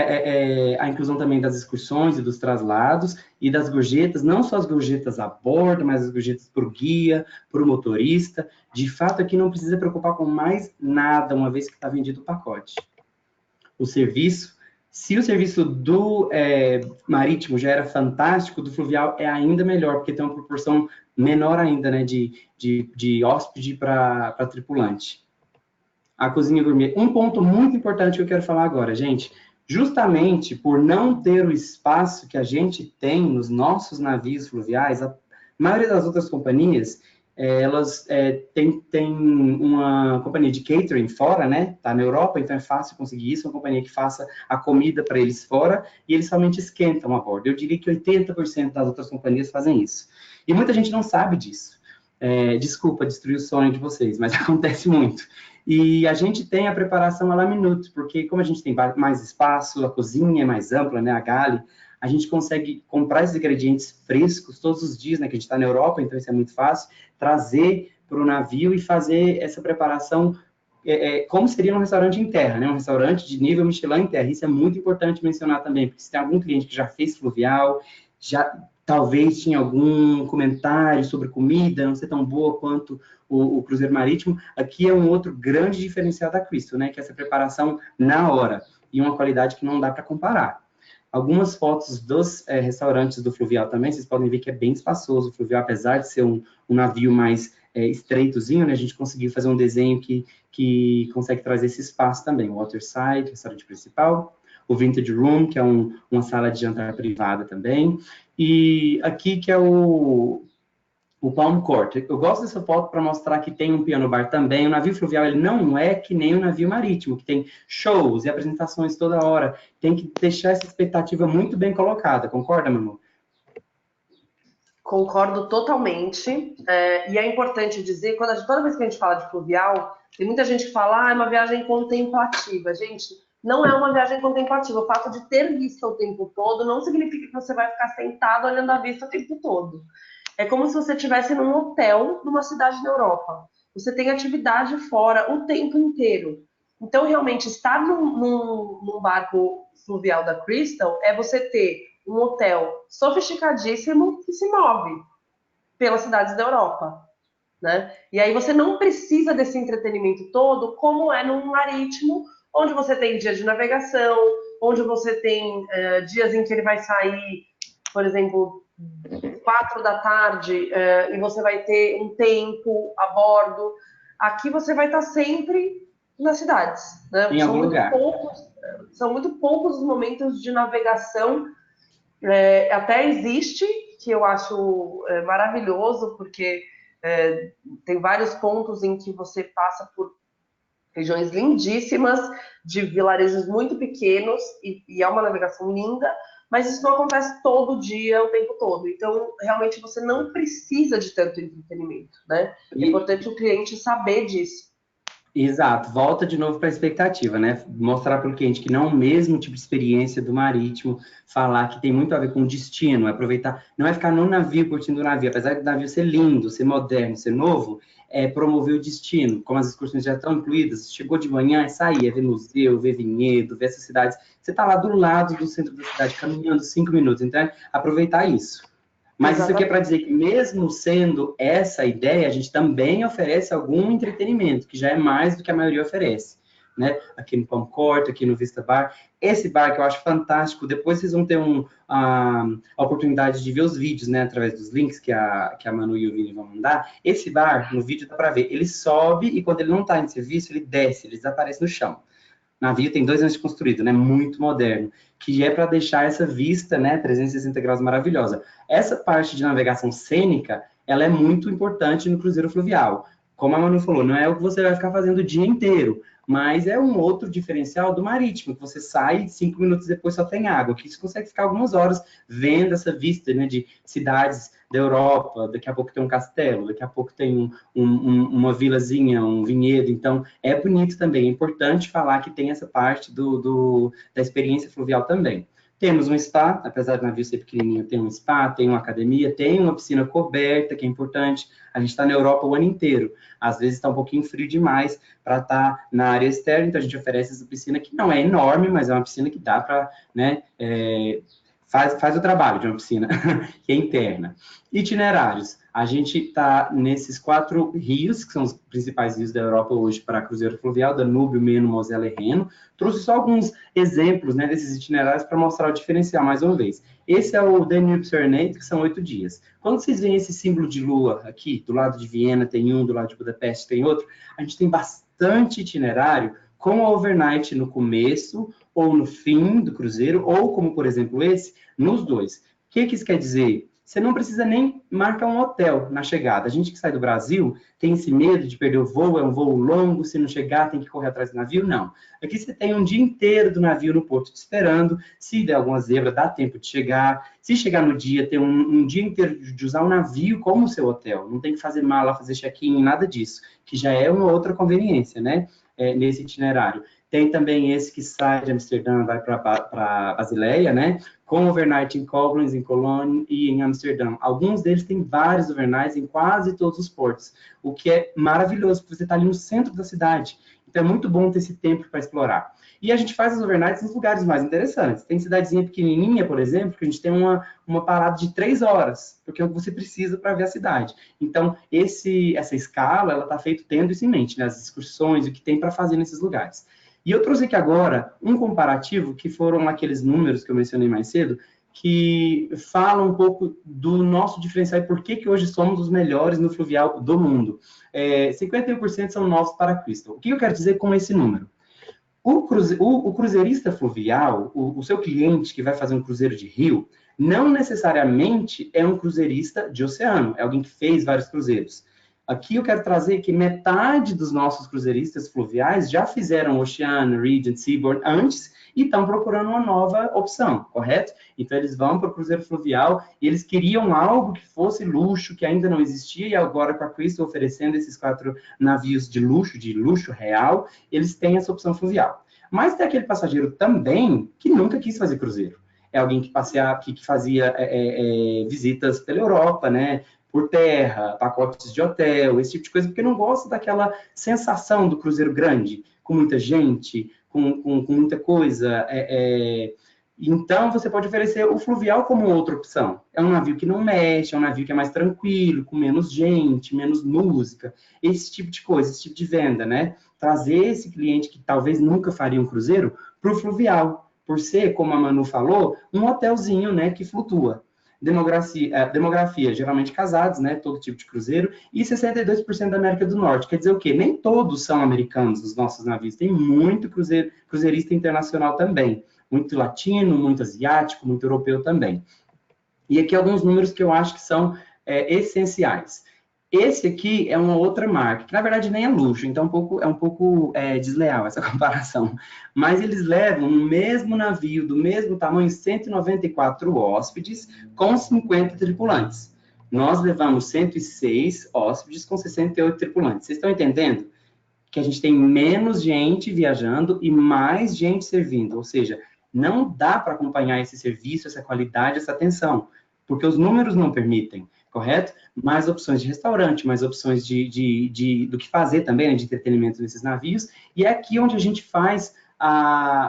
a inclusão também das excursões e dos traslados e das gorjetas, não só as gorjetas a bordo, mas as gorjetas para o guia, para o motorista. De fato, aqui não precisa preocupar com mais nada, uma vez que está vendido o pacote. O serviço, se o serviço do marítimo já era fantástico, do fluvial é ainda melhor, porque tem uma proporção menor ainda, né, de hóspede para tripulante. A cozinha gourmet. Um ponto muito importante que eu quero falar agora, gente. Justamente por não ter o espaço que a gente tem nos nossos navios fluviais, a maioria das outras companhias, elas têm uma companhia de catering fora, né? Tá na Europa, então é fácil conseguir isso, uma companhia que faça a comida para eles fora, e eles somente esquentam a bordo. Eu diria que 80% das outras companhias fazem isso. E muita gente não sabe disso. Desculpa destruir o sonho de vocês, mas acontece muito. E a gente tem a preparação à la minute, porque como a gente tem mais espaço, a cozinha é mais ampla, né, a galley, a gente consegue comprar esses ingredientes frescos todos os dias, né, que a gente está na Europa, então isso é muito fácil, trazer para o navio e fazer essa preparação como seria num restaurante em terra, né, um restaurante de nível Michelin em terra. Isso é muito importante mencionar também, porque se tem algum cliente que já fez fluvial, já talvez tinha algum comentário sobre comida, não ser tão boa quanto o cruzeiro marítimo, aqui é um outro grande diferencial da Crystal, né, que é essa preparação na hora, e uma qualidade que não dá para comparar. Algumas fotos dos restaurantes do Fluvial também, vocês podem ver que é bem espaçoso o Fluvial, apesar de ser um navio mais estreitozinho, né, a gente conseguiu fazer um desenho que consegue trazer esse espaço também. O Waterside, restaurante principal, o Vintage Room, que é uma sala de jantar privada também, e aqui que é o Palm Court. Eu gosto dessa foto para mostrar que tem um piano bar também. O navio fluvial ele não é que nem o navio marítimo, que tem shows e apresentações toda hora. Tem que deixar essa expectativa muito bem colocada. Concorda, Manu? Concordo totalmente. E é importante dizer, toda vez que a gente fala de fluvial, tem muita gente que fala, é uma viagem contemplativa. Gente, não é uma viagem contemplativa. O fato de ter vista o tempo todo não significa que você vai ficar sentado olhando a vista o tempo todo. É como se você estivesse num hotel numa cidade da Europa. Você tem atividade fora o tempo inteiro. Então, realmente, estar num barco fluvial da Crystal é você ter um hotel sofisticadíssimo que se move pelas cidades da Europa, né? E aí você não precisa desse entretenimento todo, como é num marítimo, onde você tem dia de navegação, onde você tem dias em que ele vai sair, por exemplo, 4 da tarde, e você vai ter um tempo a bordo. Aqui você vai estar sempre nas cidades, né? Em algum lugar. São muito poucos os momentos de navegação. Até existe, que eu acho maravilhoso, porque tem vários pontos em que você passa por regiões lindíssimas, de vilarejos muito pequenos, e é uma navegação linda, mas isso não acontece todo dia, o tempo todo. Então, realmente, você não precisa de tanto entretenimento, né? É importante o cliente saber disso. Exato, volta de novo para a expectativa, né? Mostrar para o cliente que não é o mesmo tipo de experiência do marítimo, falar que tem muito a ver com o destino, aproveitar, não é ficar no navio curtindo o navio, apesar do navio ser lindo, ser moderno, ser novo, é promover o destino, como as excursões já estão incluídas, chegou de manhã, é sair, é ver museu, ver vinhedo, ver essas cidades, você está lá do lado do centro da cidade, caminhando 5 minutos, então é aproveitar isso. Mas Exatamente. Isso aqui é para dizer que, mesmo sendo essa a ideia, a gente também oferece algum entretenimento, que já é mais do que a maioria oferece, né? Aqui no Palm Court, aqui no Vista Bar. Esse bar que eu acho fantástico, depois vocês vão ter a oportunidade de ver os vídeos, né? Através dos links que a Manu e o Vini vão mandar. Esse bar, no vídeo dá para ver, ele sobe e quando ele não está em serviço, ele desce, ele desaparece no chão. O navio tem 2 anos de construído, né? Muito moderno, que é para deixar essa vista, né? 360 graus maravilhosa. Essa parte de navegação cênica, ela é muito importante no cruzeiro fluvial. Como a Manu falou, não é o que você vai ficar fazendo o dia inteiro, mas é um outro diferencial do marítimo, que você sai e 5 minutos depois só tem água, que você consegue ficar algumas horas vendo essa vista, né, de cidades da Europa, daqui a pouco tem um castelo, daqui a pouco tem uma vilazinha, um vinhedo, então é bonito também, é importante falar que tem essa parte da experiência fluvial também. Temos um spa, apesar do navio ser pequenininho, tem um spa, tem uma academia, tem uma piscina coberta, que é importante. A gente está na Europa o ano inteiro. Às vezes está um pouquinho frio demais para estar na área externa, então a gente oferece essa piscina que não é enorme, mas é uma piscina que dá para, né, faz o trabalho de uma piscina que é interna. Itinerários. A gente está nesses 4 rios, que são os principais rios da Europa hoje para cruzeiro fluvial, Danúbio, Meno, Mosela e Reno. Trouxe só alguns exemplos, né, desses itinerários para mostrar o diferencial mais uma vez. Esse é o Danube Serenade, que são 8 dias. Quando vocês veem esse símbolo de lua aqui, do lado de Viena tem um, do lado de Budapeste tem outro, a gente tem bastante itinerário com a overnight no começo ou no fim do cruzeiro, ou como, por exemplo, esse, nos dois. O que isso quer dizer? Você não precisa nem marcar um hotel na chegada. A gente que sai do Brasil tem esse medo de perder o voo, é um voo longo, se não chegar tem que correr atrás do navio. Não. Aqui você tem um dia inteiro do navio no porto te esperando. Se der alguma zebra, dá tempo de chegar. Se chegar no dia, tem um dia inteiro de usar o navio como seu hotel. Não tem que fazer mala, fazer check-in, nada disso. Que já é uma outra conveniência, né? Nesse itinerário. Tem também esse que sai de Amsterdã, vai para Basileia, né? Com overnight em Koblenz, em Cologne e em Amsterdã. Alguns deles têm vários overnights em quase todos os portos, o que é maravilhoso, porque você está ali no centro da cidade. Então é muito bom ter esse tempo para explorar. E a gente faz as overnights nos lugares mais interessantes. Tem cidadezinha pequenininha, por exemplo, que a gente tem uma parada de 3 horas, porque é o que você precisa para ver a cidade. Então, essa escala, ela está feita tendo isso em mente, né? As excursões, o que tem para fazer nesses lugares. E eu trouxe aqui agora um comparativo, que foram aqueles números que eu mencionei mais cedo, que falam um pouco do nosso diferencial e por que hoje somos os melhores no fluvial do mundo. 51% são novos para Crystal. O que eu quero dizer com esse número? O cruzeirista fluvial, o seu cliente que vai fazer um cruzeiro de rio, não necessariamente é um cruzeirista de oceano, é alguém que fez vários cruzeiros. Aqui eu quero trazer que metade dos nossos cruzeiristas fluviais já fizeram Oceania, Regent, Seabourn antes e estão procurando uma nova opção, correto? Então eles vão para o cruzeiro fluvial e eles queriam algo que fosse luxo, que ainda não existia, e agora com a Crystal oferecendo esses 4 navios de luxo real, eles têm essa opção fluvial. Mas tem aquele passageiro também que nunca quis fazer cruzeiro. É alguém que que fazia visitas pela Europa, né? Por terra, pacotes de hotel, esse tipo de coisa, porque não gosta daquela sensação do cruzeiro grande, com muita gente, com muita coisa. Então, você pode oferecer o fluvial como outra opção. É um navio que não mexe, é um navio que é mais tranquilo, com menos gente, menos música, esse tipo de coisa, esse tipo de venda, né? Trazer esse cliente que talvez nunca faria um cruzeiro para o fluvial, por ser, como a Manu falou, um hotelzinho, né, que flutua. Demografia, geralmente casados, né, todo tipo de cruzeiro, e 62% da América do Norte. Quer dizer o quê? Nem todos são americanos, os nossos navios. Tem muito cruzeirista internacional também. Muito latino, muito asiático, muito europeu também. E aqui alguns números que eu acho que são essenciais. Esse aqui é uma outra marca, que na verdade nem é luxo, então é um pouco desleal essa comparação. Mas eles levam no mesmo navio, do mesmo tamanho, 194 hóspedes com 50 tripulantes. Nós levamos 106 hóspedes com 68 tripulantes. Vocês estão entendendo? Que a gente tem menos gente viajando e mais gente servindo. Ou seja, não dá para acompanhar esse serviço, essa qualidade, essa atenção, porque os números não permitem, correto? Mais opções de restaurante, mais opções do que fazer também, né, de entretenimento nesses navios, e é aqui onde a gente faz,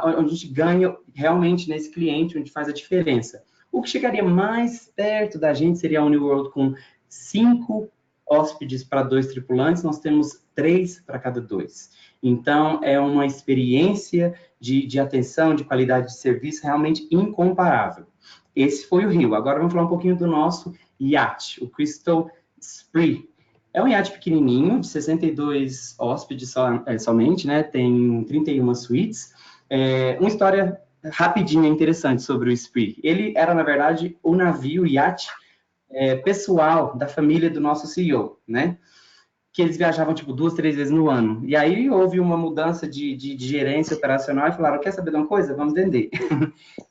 onde a gente ganha realmente nesse cliente, onde faz a diferença. O que chegaria mais perto da gente seria a Uniworld com 5 hóspedes para 2 tripulantes, nós temos 3 para cada 2. Então, é uma experiência de atenção, de qualidade de serviço realmente incomparável. Esse foi o Rio. Agora vamos falar um pouquinho do nosso iate, o Crystal Spree. É um iate pequenininho, de 62 hóspedes somente, né? Tem 31 suítes. Uma história rapidinha interessante sobre o Spree. Ele era, na verdade, o navio, o iate pessoal da família do nosso CEO, né? Que eles viajavam, tipo, 2, 3 vezes no ano. E aí houve uma mudança de gerência operacional e falaram, quer saber de uma coisa? Vamos vender.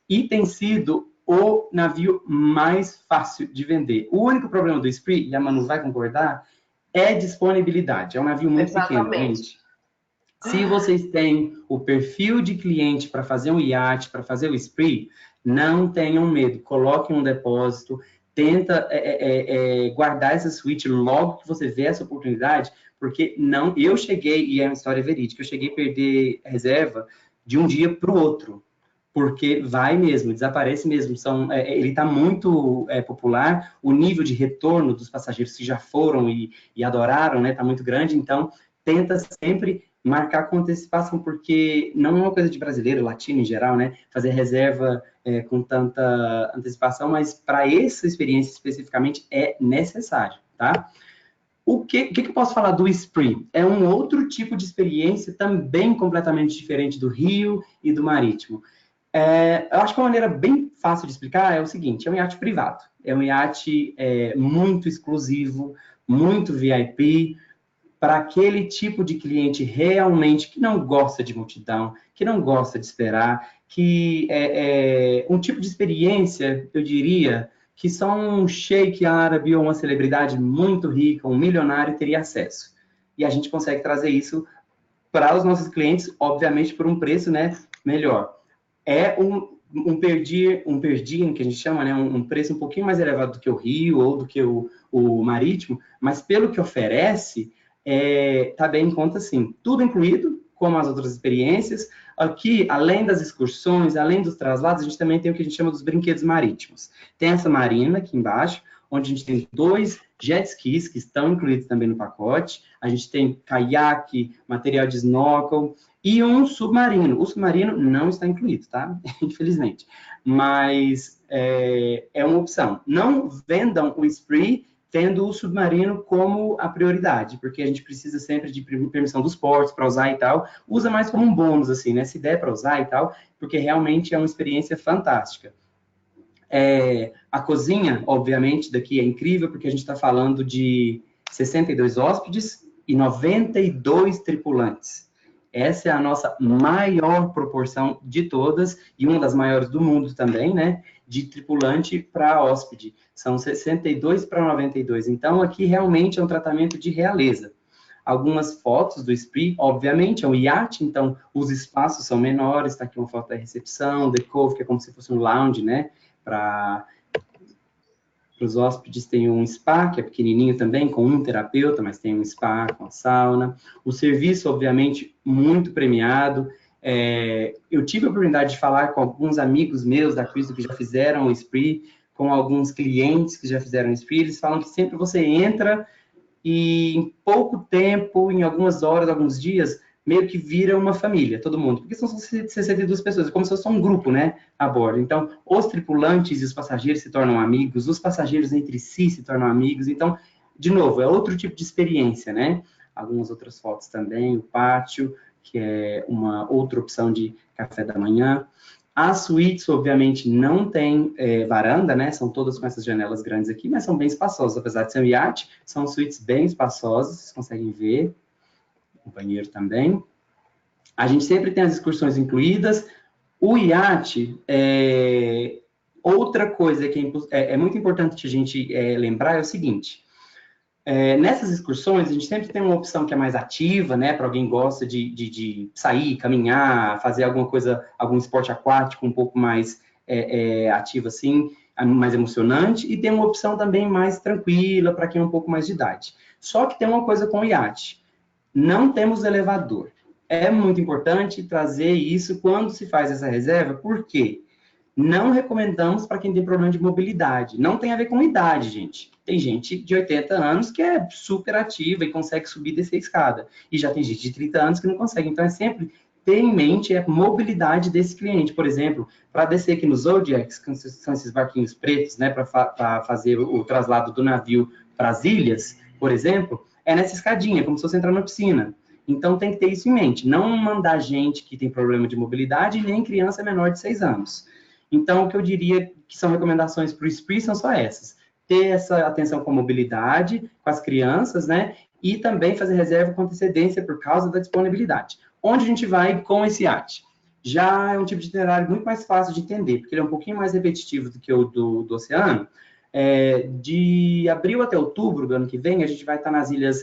E tem sido o navio mais fácil de vender. O único problema do Spree, e a Manu vai concordar, é disponibilidade. É um navio muito pequeno, gente. Se vocês têm o perfil de cliente para fazer um iate, para fazer o Spree, não tenham medo. Coloquem um depósito, tenta guardar essa suíte logo que você vê essa oportunidade, porque não, eu cheguei, e é uma história verídica, eu cheguei a perder reserva de um dia para o outro, porque vai mesmo, desaparece mesmo, ele está muito popular, o nível de retorno dos passageiros que já foram e adoraram, né, está muito grande, então tenta sempre marcar com antecipação, porque não é uma coisa de brasileiro, latino em geral, né, fazer reserva com tanta antecipação, mas para essa experiência especificamente é necessário, tá? O que eu posso falar do Spree? É um outro tipo de experiência também completamente diferente do Rio e do Marítimo. Eu acho que uma maneira bem fácil de explicar é o seguinte, é um iate privado, é um iate muito exclusivo, muito VIP, para aquele tipo de cliente realmente que não gosta de multidão, que não gosta de esperar, que é um tipo de experiência, eu diria, que só um sheik árabe ou uma celebridade muito rica, um milionário, teria acesso. E a gente consegue trazer isso para os nossos clientes, obviamente, por um preço, né, melhor. É um per diem, que a gente chama, né, um preço um pouquinho mais elevado do que o Rio ou do que o Marítimo, mas pelo que oferece, tá bem em conta, sim. Tudo incluído, como as outras experiências. Aqui, além das excursões, além dos traslados, a gente também tem o que a gente chama dos brinquedos marítimos. Tem essa marina aqui embaixo, onde a gente tem 2 jet skis, que estão incluídos também no pacote. A gente tem caiaque, material de snorkel e um submarino. O submarino não está incluído, tá? Infelizmente. Mas é uma opção. Não vendam o Spree tendo o submarino como a prioridade, porque a gente precisa sempre de permissão dos portos para usar e tal. Usa mais como um bônus, assim, né? Se der para usar e tal, porque realmente é uma experiência fantástica. A cozinha, obviamente, daqui é incrível, porque a gente está falando de 62 hóspedes e 92 tripulantes. Essa é a nossa maior proporção de todas, e uma das maiores do mundo também, né? De tripulante para hóspede. São 62 para 92. Então, aqui realmente é um tratamento de realeza. Algumas fotos do Spree, obviamente, é um iate, então os espaços são menores. Está aqui uma foto da recepção, The Cove, que é como se fosse um lounge, né? Para os hóspedes tem um spa, que é pequenininho também, com um terapeuta, mas tem um spa com sauna. O serviço, obviamente, muito premiado. Eu tive a oportunidade de falar com alguns amigos meus da Cristo que já fizeram o Spree, com alguns clientes que já fizeram o Spree. Eles falam que sempre você entra e em pouco tempo, em algumas horas, alguns dias, meio que vira uma família, todo mundo, porque são 62 pessoas, é como se fosse um grupo, né, a bordo. Então, os tripulantes e os passageiros se tornam amigos, os passageiros entre si se tornam amigos. Então, de novo, é outro tipo de experiência, né? Algumas outras fotos também, o pátio, que é uma outra opção de café da manhã. As suítes, obviamente, não tem varanda, né? São todas com essas janelas grandes aqui, mas são bem espaçosas. Apesar de ser um iate, são suítes bem espaçosas, vocês conseguem ver. O banheiro também. A gente sempre tem as excursões incluídas. O iate, outra coisa que é muito importante a gente lembrar é o seguinte. Nessas excursões, a gente sempre tem uma opção que é mais ativa, né? Para alguém que gosta de sair, caminhar, fazer alguma coisa, algum esporte aquático um pouco mais ativo assim, mais emocionante. E tem uma opção também mais tranquila para quem é um pouco mais de idade. Só que tem uma coisa com o iate. Não temos elevador. É muito importante trazer isso quando se faz essa reserva, porque não recomendamos para quem tem problema de mobilidade. Não tem a ver com idade, gente. Tem gente de 80 anos que é super ativa e consegue subir e descer a escada. E já tem gente de 30 anos que não consegue. Então, é sempre ter em mente a mobilidade desse cliente. Por exemplo, para descer aqui nos Zodiacs, que são esses barquinhos pretos, né, para fazer o traslado do navio para as ilhas, por exemplo, é nessa escadinha, como se fosse entrar na piscina. Então, tem que ter isso em mente. Não mandar gente que tem problema de mobilidade, nem criança menor de 6 anos. Então, o que eu diria que são recomendações para o Spree são só essas. Ter essa atenção com a mobilidade, com as crianças, né? E também fazer reserva com antecedência por causa da disponibilidade. Onde a gente vai com esse iate? Já é um tipo de itinerário muito mais fácil de entender, porque ele é um pouquinho mais repetitivo do que o do oceano. De abril até outubro do ano que vem, a gente vai estar nas ilhas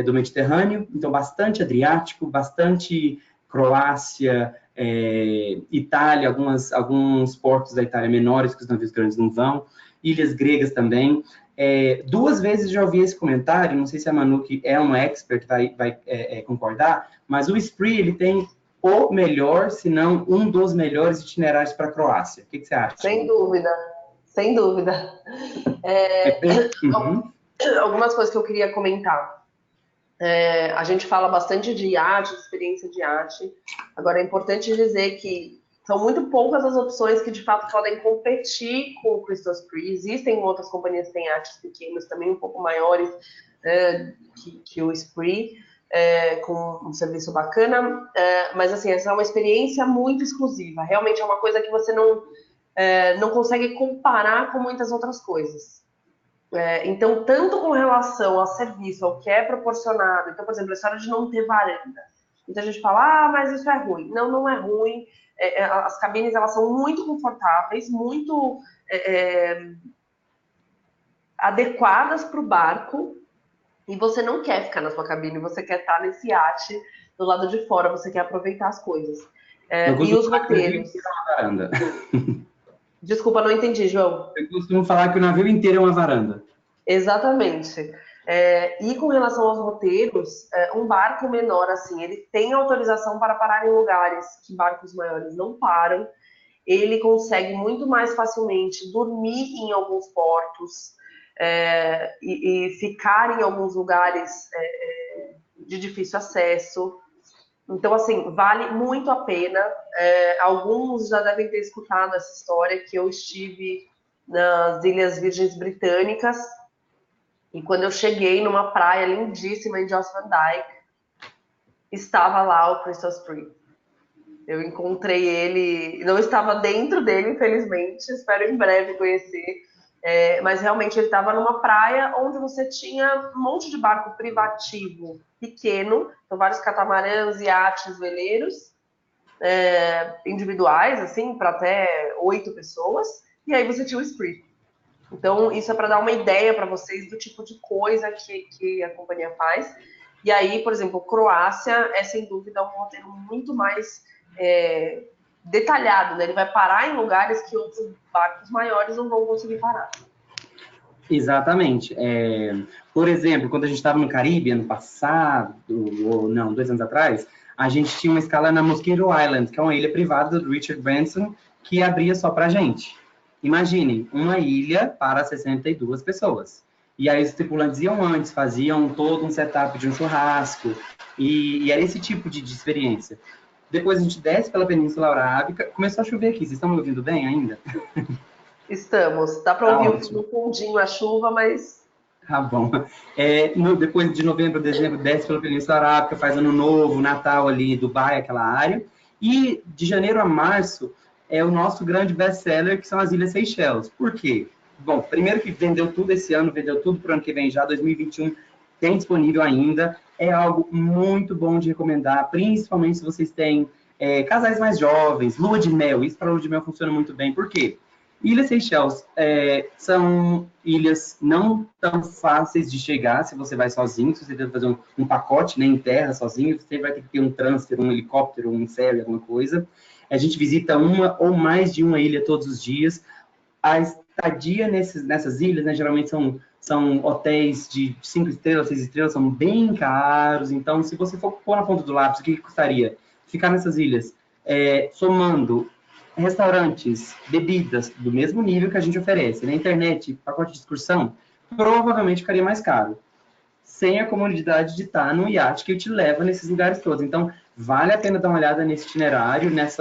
do Mediterrâneo, então bastante Adriático, bastante Croácia, Itália, alguns portos da Itália menores que os navios grandes não vão, ilhas gregas também. 2 vezes já ouvi esse comentário, não sei se a Manu, que é uma expert, vai concordar, mas o Spree, ele tem o melhor, se não um dos melhores itinerários para a Croácia. O que você acha? Sem dúvida, sem dúvida. Uhum. Algumas coisas que eu queria comentar. A gente fala bastante de iate, de experiência de iate. Agora, é importante dizer que são muito poucas as opções que, de fato, podem competir com o Crystal Spree. Existem outras companhias que têm iates pequenos, também um pouco maiores, que o Spree, com um serviço bacana, mas assim, essa é uma experiência muito exclusiva, realmente é uma coisa que você não consegue comparar com muitas outras coisas. Então, tanto com relação ao serviço, ao que é proporcionado, então, por exemplo, a história de não ter varanda. Muita gente fala, mas isso é ruim. Não, não é ruim. As cabines, elas são muito confortáveis, muito adequadas para o barco, e você não quer ficar na sua cabine, você quer estar nesse iate do lado de fora, você quer aproveitar as coisas. E os roteiros... Desculpa, não entendi, João. Eu costumo falar que o navio inteiro é uma varanda. Exatamente. E com relação aos roteiros, um barco menor, assim, ele tem autorização para parar em lugares que barcos maiores não param. Ele consegue muito mais facilmente dormir em alguns portos e ficar em alguns lugares de difícil acesso. Então, assim, vale muito a pena. Alguns já devem ter escutado essa história, que eu estive nas Ilhas Virgens Britânicas, e quando eu cheguei numa praia lindíssima em Jost Van Dyke, estava lá o Crystal Spree. Eu encontrei ele, não estava dentro dele, infelizmente, espero em breve conhecer, mas realmente ele estava numa praia onde você tinha um monte de barco privativo pequeno, então vários catamarãs, iates, veleiros, individuais, assim, para até 8 pessoas, e aí você tinha o Spree. Então, isso é para dar uma ideia para vocês do tipo de coisa que a companhia faz. E aí, por exemplo, Croácia é, sem dúvida, um roteiro muito mais detalhado, né? Ele vai parar em lugares que outros barcos maiores não vão conseguir parar. Exatamente. Por exemplo, quando a gente estava no Caribe, ano passado, ou não, 2 anos atrás, a gente tinha uma escala na Mosquito Island, que é uma ilha privada do Richard Branson, que abria só para gente. Imaginem, uma ilha para 62 pessoas. E aí os tripulantes iam antes, faziam todo um setup de um churrasco, e era esse tipo de experiência. Depois a gente desce pela Península Arábica, começou a chover aqui, vocês estão me ouvindo bem ainda? Estamos. Dá para ouvir no fundinho a chuva, mas... Tá bom. Depois de novembro, dezembro, desce pela Península Arábica, faz Ano Novo, Natal ali, Dubai, aquela área. E de janeiro a março é o nosso grande best-seller, que são as Ilhas Seychelles. Por quê? Bom, primeiro que vendeu tudo esse ano, vendeu tudo para o ano que vem já, 2021, tem disponível ainda. É algo muito bom de recomendar, principalmente se vocês têm casais mais jovens, lua de mel. Isso para lua de mel funciona muito bem. Por quê? Ilhas Seychelles são ilhas não tão fáceis de chegar se você vai sozinho, se você deve fazer um pacote, né, em terra sozinho, você vai ter que ter um transfer, um helicóptero, um ferry, alguma coisa. A gente visita uma ou mais de uma ilha todos os dias. A estadia nessas ilhas, né, geralmente são hotéis de 5 estrelas, 6 estrelas, são bem caros. Então, se você for pôr na ponta do lápis, o que custaria ficar nessas ilhas? Somando restaurantes, bebidas do mesmo nível que a gente oferece, na internet, pacote de excursão, provavelmente ficaria mais caro, sem a comodidade de estar no iate que te leva nesses lugares todos. Então, vale a pena dar uma olhada nesse itinerário, nas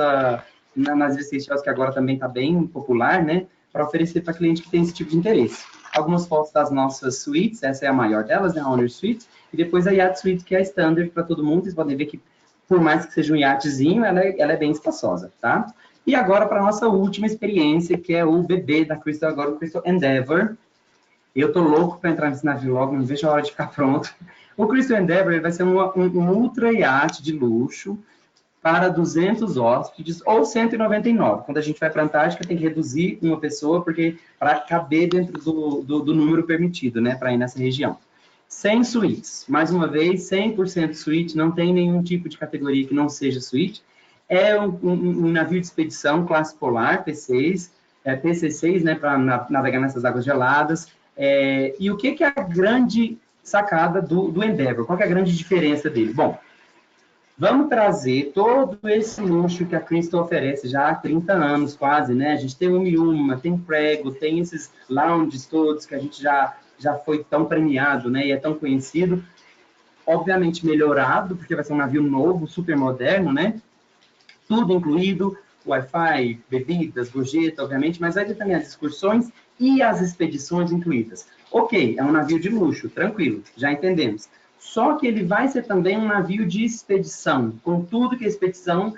Ilhas Seychelles, que agora também está bem popular, né, para oferecer para cliente que tem esse tipo de interesse. Algumas fotos das nossas suítes, essa é a maior delas, né, a Honor Suite, e depois a Yacht Suite, que é a standard para todo mundo. Vocês podem ver que, por mais que seja um iatezinho, ela é bem espaçosa, tá? E agora para a nossa última experiência, que é o bebê da Crystal, agora o Crystal Endeavour. Eu tô louco para entrar nesse navio logo, não vejo a hora de ficar pronto. O Crystal Endeavour ele vai ser um ultra iate de luxo para 200 hóspedes ou 199. Quando a gente vai para a Antártica, tem que reduzir uma pessoa para caber dentro do número permitido, né, para ir nessa região. 100 suítes. Mais uma vez, 100% suíte, não tem nenhum tipo de categoria que não seja suíte. É um navio de expedição, classe polar, P6, PC6, né, para navegar nessas águas geladas. E o que é a grande sacada do Endeavour? Qual que é a grande diferença dele? Bom, vamos trazer todo esse luxo que a Crystal oferece já há 30 anos quase, né? A gente tem uma, tem prego, tem esses lounges todos que a gente já foi tão premiado, né, e é tão conhecido. Obviamente melhorado, porque vai ser um navio novo, super moderno, né? Tudo incluído, Wi-Fi, bebidas, gorjeta, obviamente, mas vai ter também as excursões e as expedições incluídas. Ok, é um navio de luxo, tranquilo, já entendemos. Só que ele vai ser também um navio de expedição, com tudo que a expedição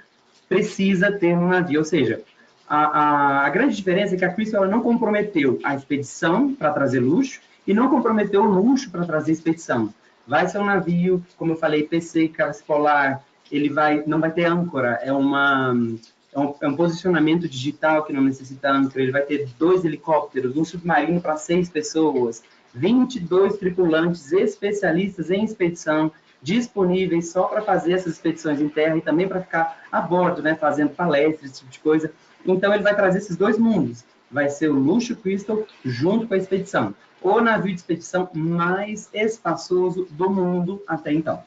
precisa ter no navio. Ou seja, a grande diferença é que a Crystal ela não comprometeu a expedição para trazer luxo e não comprometeu o luxo para trazer expedição. Vai ser um navio, como eu falei, PC, classe polar, ele não vai ter âncora, é um posicionamento digital que não necessita âncora, ele vai ter 2 helicópteros, um submarino para 6 pessoas, 22 tripulantes especialistas em expedição, disponíveis só para fazer essas expedições em terra e também para ficar a bordo, né, fazendo palestras, esse tipo de coisa. Então, ele vai trazer esses 2 mundos. Vai ser o luxo Crystal junto com a expedição. O navio de expedição mais espaçoso do mundo até então.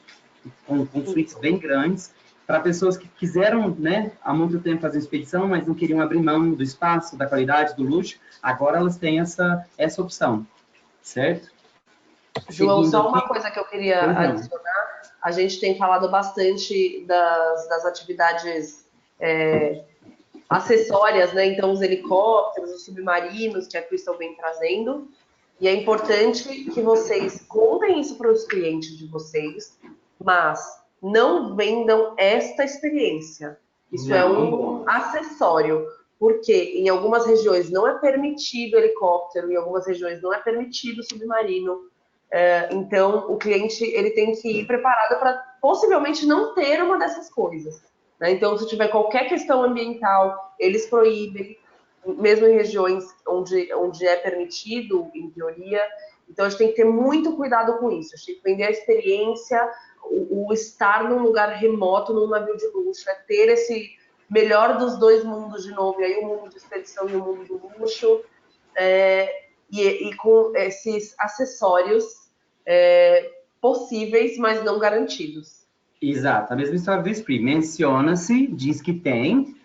Com suítes bem grandes, para pessoas que quiseram, né, há muito tempo fazer expedição, mas não queriam abrir mão do espaço, da qualidade, do luxo, agora elas têm essa opção, certo? João, Seguindo só uma aqui, coisa que eu queria adicionar. A gente tem falado bastante das atividades acessórias, né? Então, os helicópteros, os submarinos que a Crystal vem trazendo. E é importante que vocês contem isso para os clientes de vocês, mas não vendam esta experiência. Isso é um acessório, porque em algumas regiões não é permitido helicóptero, em algumas regiões não é permitido submarino. Então, o cliente ele tem que ir preparado para possivelmente não ter uma dessas coisas. Né? Então, se tiver qualquer questão ambiental, eles proíbem, mesmo em regiões onde é permitido, em teoria. Então, a gente tem que ter muito cuidado com isso. A gente tem que vender a experiência, o estar num lugar remoto, num navio de luxo, é ter esse melhor dos 2 mundos de novo, e aí o mundo de expedição e o mundo do luxo, e com esses acessórios possíveis, mas não garantidos. Exato, a mesma história do Spree. Menciona-se, diz que tem,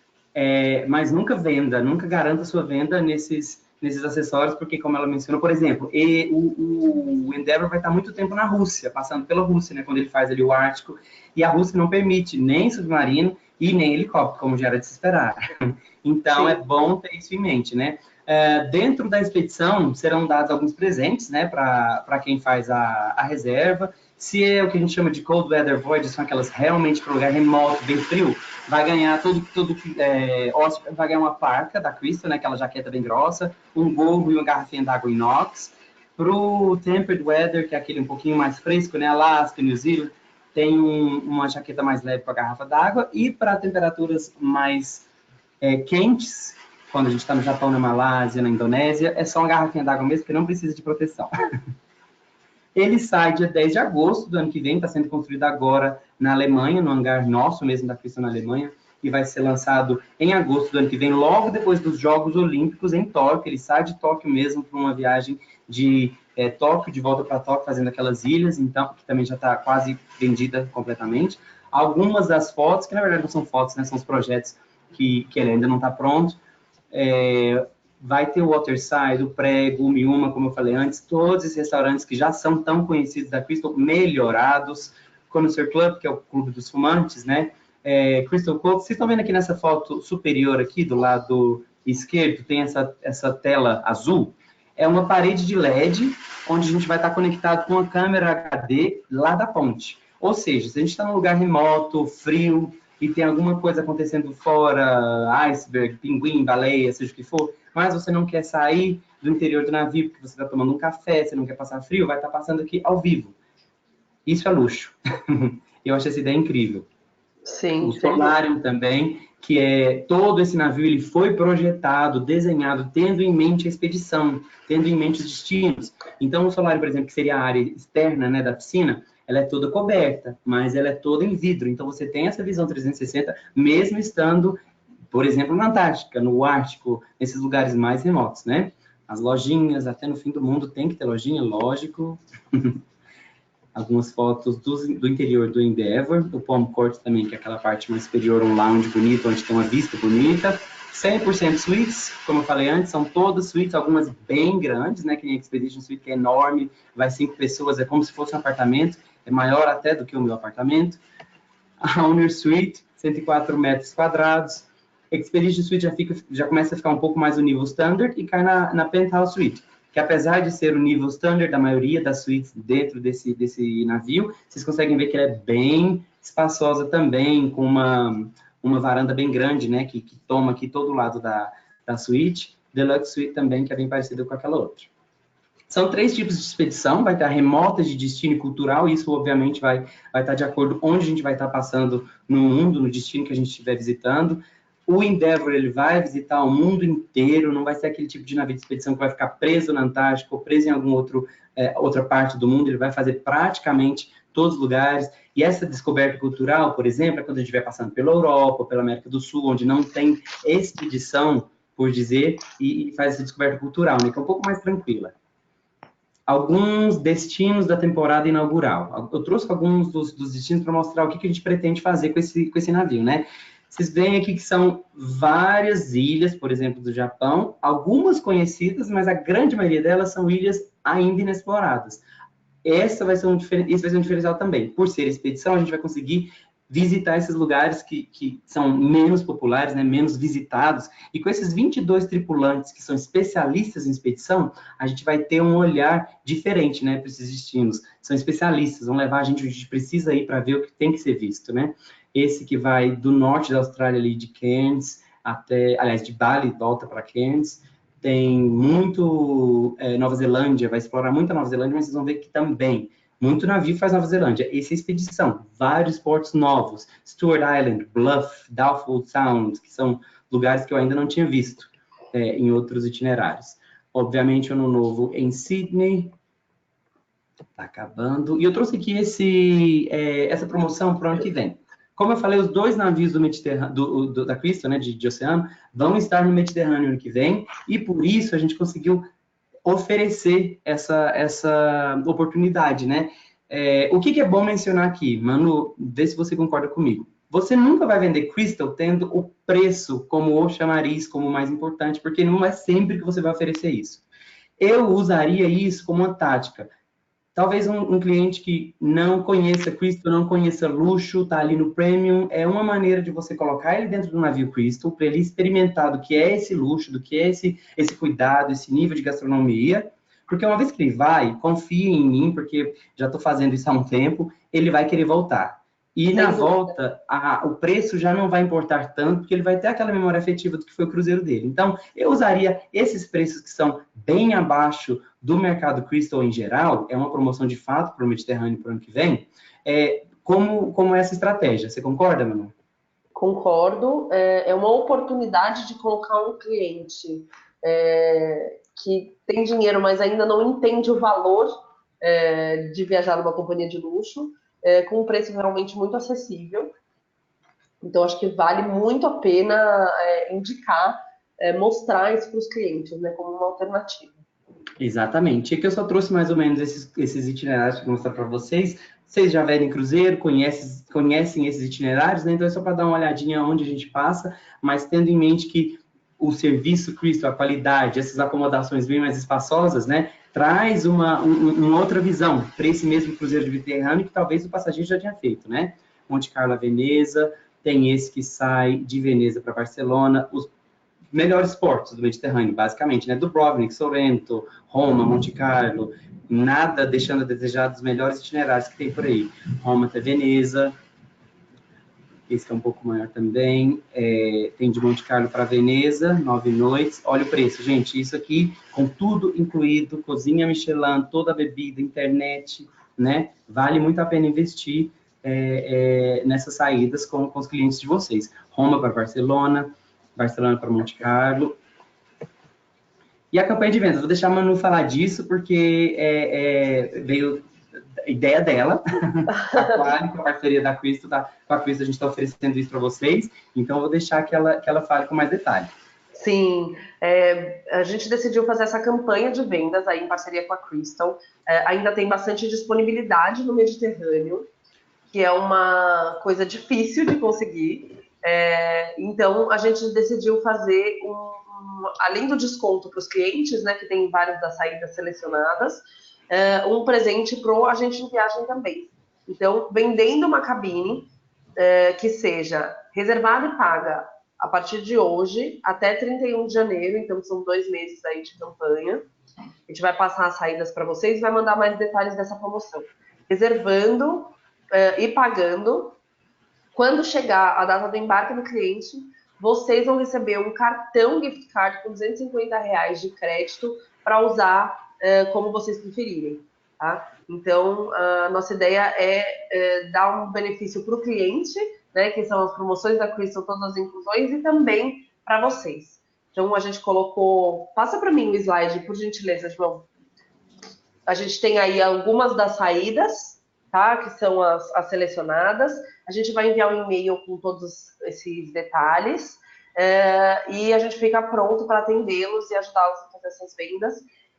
mas nunca venda, nunca garanta sua venda nesses acessórios, porque como ela mencionou, por exemplo, o Endeavour vai estar muito tempo na Rússia, passando pela Rússia, né, quando ele faz ali o Ártico, e a Rússia não permite nem submarino e nem helicóptero, como já era de se esperar. Então, sim, é bom ter isso em mente, né? Dentro da expedição, serão dados alguns presentes, né, para quem faz a reserva. Se é o que a gente chama de cold weather voyages, são aquelas realmente para lugar remoto, bem frio, vai ganhar vai ganhar uma parca da Crystal, né, aquela jaqueta bem grossa, um gorro e uma garrafinha d'água inox. Para o tempered weather, que é aquele um pouquinho mais fresco, né, Alaska, New Zealand, tem uma jaqueta mais leve para a garrafa d'água. E para temperaturas mais quentes, quando a gente está no Japão, na Malásia, na Indonésia, é só uma garrafinha d'água mesmo, que não precisa de proteção. Ele sai dia 10 de agosto do ano que vem, está sendo construído agora na Alemanha, no hangar nosso mesmo da Crystal na Alemanha, e vai ser lançado em agosto do ano que vem, logo depois dos Jogos Olímpicos em Tóquio. Ele sai de Tóquio mesmo para uma viagem de Tóquio, de volta para Tóquio, fazendo aquelas ilhas, então, que também já está quase vendida completamente. Algumas das fotos, que na verdade não são fotos, né, são os projetos que ele ainda não está pronto, vai ter o Waterside, o Prego, o Miuma, como eu falei antes, todos esses restaurantes que já são tão conhecidos da Crystal, melhorados, Connoisseur Club, que é o clube dos fumantes, né? Crystal Cove, vocês estão vendo aqui nessa foto superior aqui, do lado esquerdo, tem essa tela azul, é uma parede de LED, onde a gente vai estar conectado com a câmera HD lá da ponte. Ou seja, se a gente está num lugar remoto, frio, e tem alguma coisa acontecendo fora, iceberg, pinguim, baleia, seja o que for, mas você não quer sair do interior do navio porque você está tomando um café, você não quer passar frio, vai estar passando aqui ao vivo. Isso é luxo. Eu acho essa ideia incrível. Sim, o Solarium também, que é todo esse navio, ele foi projetado, desenhado, tendo em mente a expedição, tendo em mente os destinos. Então, o Solarium, por exemplo, que seria a área externa, né, da piscina, ela é toda coberta, mas ela é toda em vidro. Então, você tem essa visão 360, mesmo estando, por exemplo, na Antártica, no Ártico, nesses lugares mais remotos, né? As lojinhas, até no fim do mundo, tem que ter lojinha, lógico. Algumas fotos do interior do Endeavour, do Palm Court também, que é aquela parte mais superior, um lounge bonito, onde tem uma vista bonita. 100% suítes, como eu falei antes, são todas suítes, algumas bem grandes, né, que nem a Expedition Suite, que é enorme, vai 5 pessoas, é como se fosse um apartamento, é maior até do que o meu apartamento. A Owner Suite, 104 metros quadrados. Expedition Suite já começa a ficar um pouco mais no nível standard e cai na Penthouse Suite. que apesar de ser o nível standard da maioria das suítes dentro desse navio, vocês conseguem ver que ela é bem espaçosa também, com uma varanda bem grande, né, que toma aqui todo o lado da suíte. Deluxe Suite também, que é bem parecida com aquela outra. São 3 tipos de expedição, vai estar remota, de destino e cultural, isso obviamente vai estar de acordo onde a gente vai estar passando no mundo, no destino que a gente estiver visitando. O Endeavour, ele vai visitar o mundo inteiro, não vai ser aquele tipo de navio de expedição que vai ficar preso na Antártica ou preso em alguma outra parte do mundo, ele vai fazer praticamente todos os lugares. E essa descoberta cultural, por exemplo, é quando a gente vai passando pela Europa, pela América do Sul, onde não tem expedição, por dizer, e faz essa descoberta cultural, né, que é um pouco mais tranquila. Alguns destinos da temporada inaugural. Eu trouxe alguns dos destinos para mostrar o que a gente pretende fazer com esse navio, né? Vocês veem aqui que são várias ilhas, por exemplo, do Japão, algumas conhecidas, mas a grande maioria delas são ilhas ainda inexploradas. Esse vai ser um diferencial também. Por ser expedição, a gente vai conseguir visitar esses lugares que são menos populares, né, menos visitados, e com esses 22 tripulantes que são especialistas em expedição, a gente vai ter um olhar diferente, né, para esses destinos. São especialistas, vão levar a gente precisa ir para ver o que tem que ser visto, né. Esse que vai do norte da Austrália, ali de Cairns, de Bali, volta para Cairns, tem muito Nova Zelândia, vai explorar muito a Nova Zelândia, mas vocês vão ver que também muito navio faz Nova Zelândia. Essa é a expedição. Vários portos novos. Stewart Island, Bluff, Doubtful Sound, que são lugares que eu ainda não tinha visto em outros itinerários. Obviamente, Ano Novo em Sydney. Está acabando. E eu trouxe aqui essa promoção para o ano que vem. Como eu falei, os 2 navios do Mediterrâneo, da Crystal, né, de oceano, vão estar no Mediterrâneo ano que vem, e por isso a gente conseguiu oferecer essa oportunidade, né? O que é bom mencionar aqui, Manu, vê se você concorda comigo. Você nunca vai vender Crystal tendo o preço como o chamariz, como mais importante, porque não é sempre que você vai oferecer isso. Eu usaria isso como uma tática. Talvez um cliente que não conheça Crystal, não conheça luxo, tá ali no Premium, é uma maneira de você colocar ele dentro do navio Crystal, para ele experimentar do que é esse luxo, do que é esse cuidado, esse nível de gastronomia, porque uma vez que ele vai, confie em mim, porque já estou fazendo isso há um tempo, ele vai querer voltar. E na volta, o preço já não vai importar tanto, porque ele vai ter aquela memória afetiva do que foi o cruzeiro dele. Então, eu usaria esses preços que são bem abaixo do mercado Crystal em geral, é uma promoção de fato para o Mediterrâneo para o ano que vem, como essa estratégia. Você concorda, Manu? Concordo. É uma oportunidade de colocar um cliente que tem dinheiro, mas ainda não entende o valor de viajar numa companhia de luxo, com um preço realmente muito acessível. Então, acho que vale muito a pena indicar, mostrar isso para os clientes, né, como uma alternativa. Exatamente. Aqui eu só trouxe mais ou menos esses itinerários para mostrar para vocês. Vocês já vêm em cruzeiro, conhecem esses itinerários, né? Então é só para dar uma olhadinha onde a gente passa, mas tendo em mente que o serviço Crystal, a qualidade, essas acomodações bem mais espaçosas, né? Traz uma outra visão para esse mesmo cruzeiro de Mediterrâneo que talvez o passageiro já tinha feito, né? Monte Carlo a Veneza, tem esse que sai de Veneza para Barcelona, os melhores portos do Mediterrâneo, basicamente, né? Dubrovnik, Sorrento, Roma, Monte Carlo, nada deixando a desejar dos melhores itinerários que tem por aí. Roma até Veneza, esse é um pouco maior também, tem de Monte Carlo para Veneza, 9 noites, olha o preço, gente, isso aqui com tudo incluído, cozinha Michelin, toda a bebida, internet, né? Vale muito a pena investir nessas saídas com os clientes de vocês. Roma para Barcelona para Monte Carlo. E a campanha de vendas, vou deixar a Manu falar disso, porque veio a ideia dela, a Quali, com a parceria da Crystal, com a Crystal a gente está oferecendo isso para vocês, então eu vou deixar que ela fale com mais detalhe. Sim, a gente decidiu fazer essa campanha de vendas aí em parceria com a Crystal. Ainda tem bastante disponibilidade no Mediterrâneo, que é uma coisa difícil de conseguir. Então, a gente decidiu fazer, além do desconto para os clientes, né, que tem várias das saídas selecionadas, um presente para o agente de viagem também. Então, vendendo uma cabine que seja reservada e paga a partir de hoje até 31 de janeiro, então são 2 meses aí de campanha. A gente vai passar as saídas para vocês e vai mandar mais detalhes dessa promoção. Reservando e pagando, quando chegar a data do embarque do cliente, vocês vão receber um cartão gift card com R$250 de crédito para usar como vocês preferirem. Tá? Então, a nossa ideia é dar um benefício para o cliente, né, que são as promoções da Crystal, todas as inclusões, e também para vocês. Então, a gente colocou... Passa para mim o slide, por gentileza, João. A gente tem aí algumas das saídas, tá? Que são as selecionadas. A gente vai enviar um e-mail com todos esses detalhes e a gente fica pronto para atendê-los e ajudá-los a fazer essas vendas,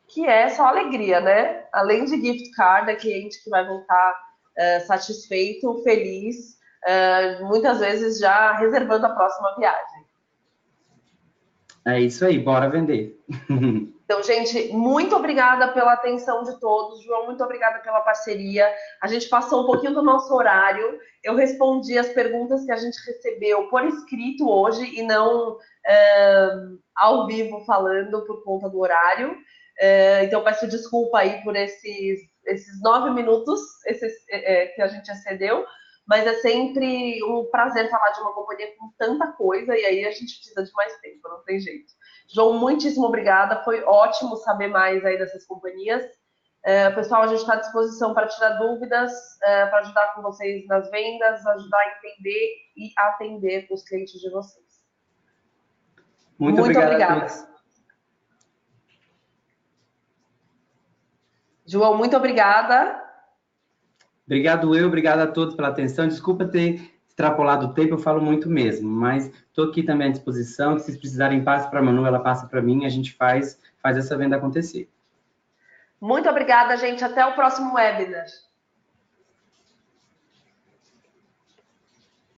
que é só alegria, né? Além de gift card, é cliente que vai voltar satisfeito, feliz, muitas vezes já reservando a próxima viagem. É isso aí, bora vender. Então, gente, muito obrigada pela atenção de todos. João, muito obrigada pela parceria. A gente passou um pouquinho do nosso horário. Eu respondi as perguntas que a gente recebeu por escrito hoje e não ao vivo falando por conta do horário. Então, peço desculpa aí por esses 9 minutos que a gente excedeu. Mas é sempre um prazer falar de uma companhia com tanta coisa e aí a gente precisa de mais tempo, não tem jeito. João, muitíssimo obrigada, foi ótimo saber mais aí dessas companhias. Pessoal, a gente está à disposição para tirar dúvidas, para ajudar com vocês nas vendas, ajudar a entender e atender os clientes de vocês. Muito obrigada. João, muito obrigada. Obrigado a todos pela atenção. Desculpa ter extrapolado o tempo, eu falo muito mesmo, mas estou aqui também à disposição. Se vocês precisarem, passe para a Manu, ela passa para mim, a gente faz essa venda acontecer. Muito obrigada, gente. Até o próximo webinar.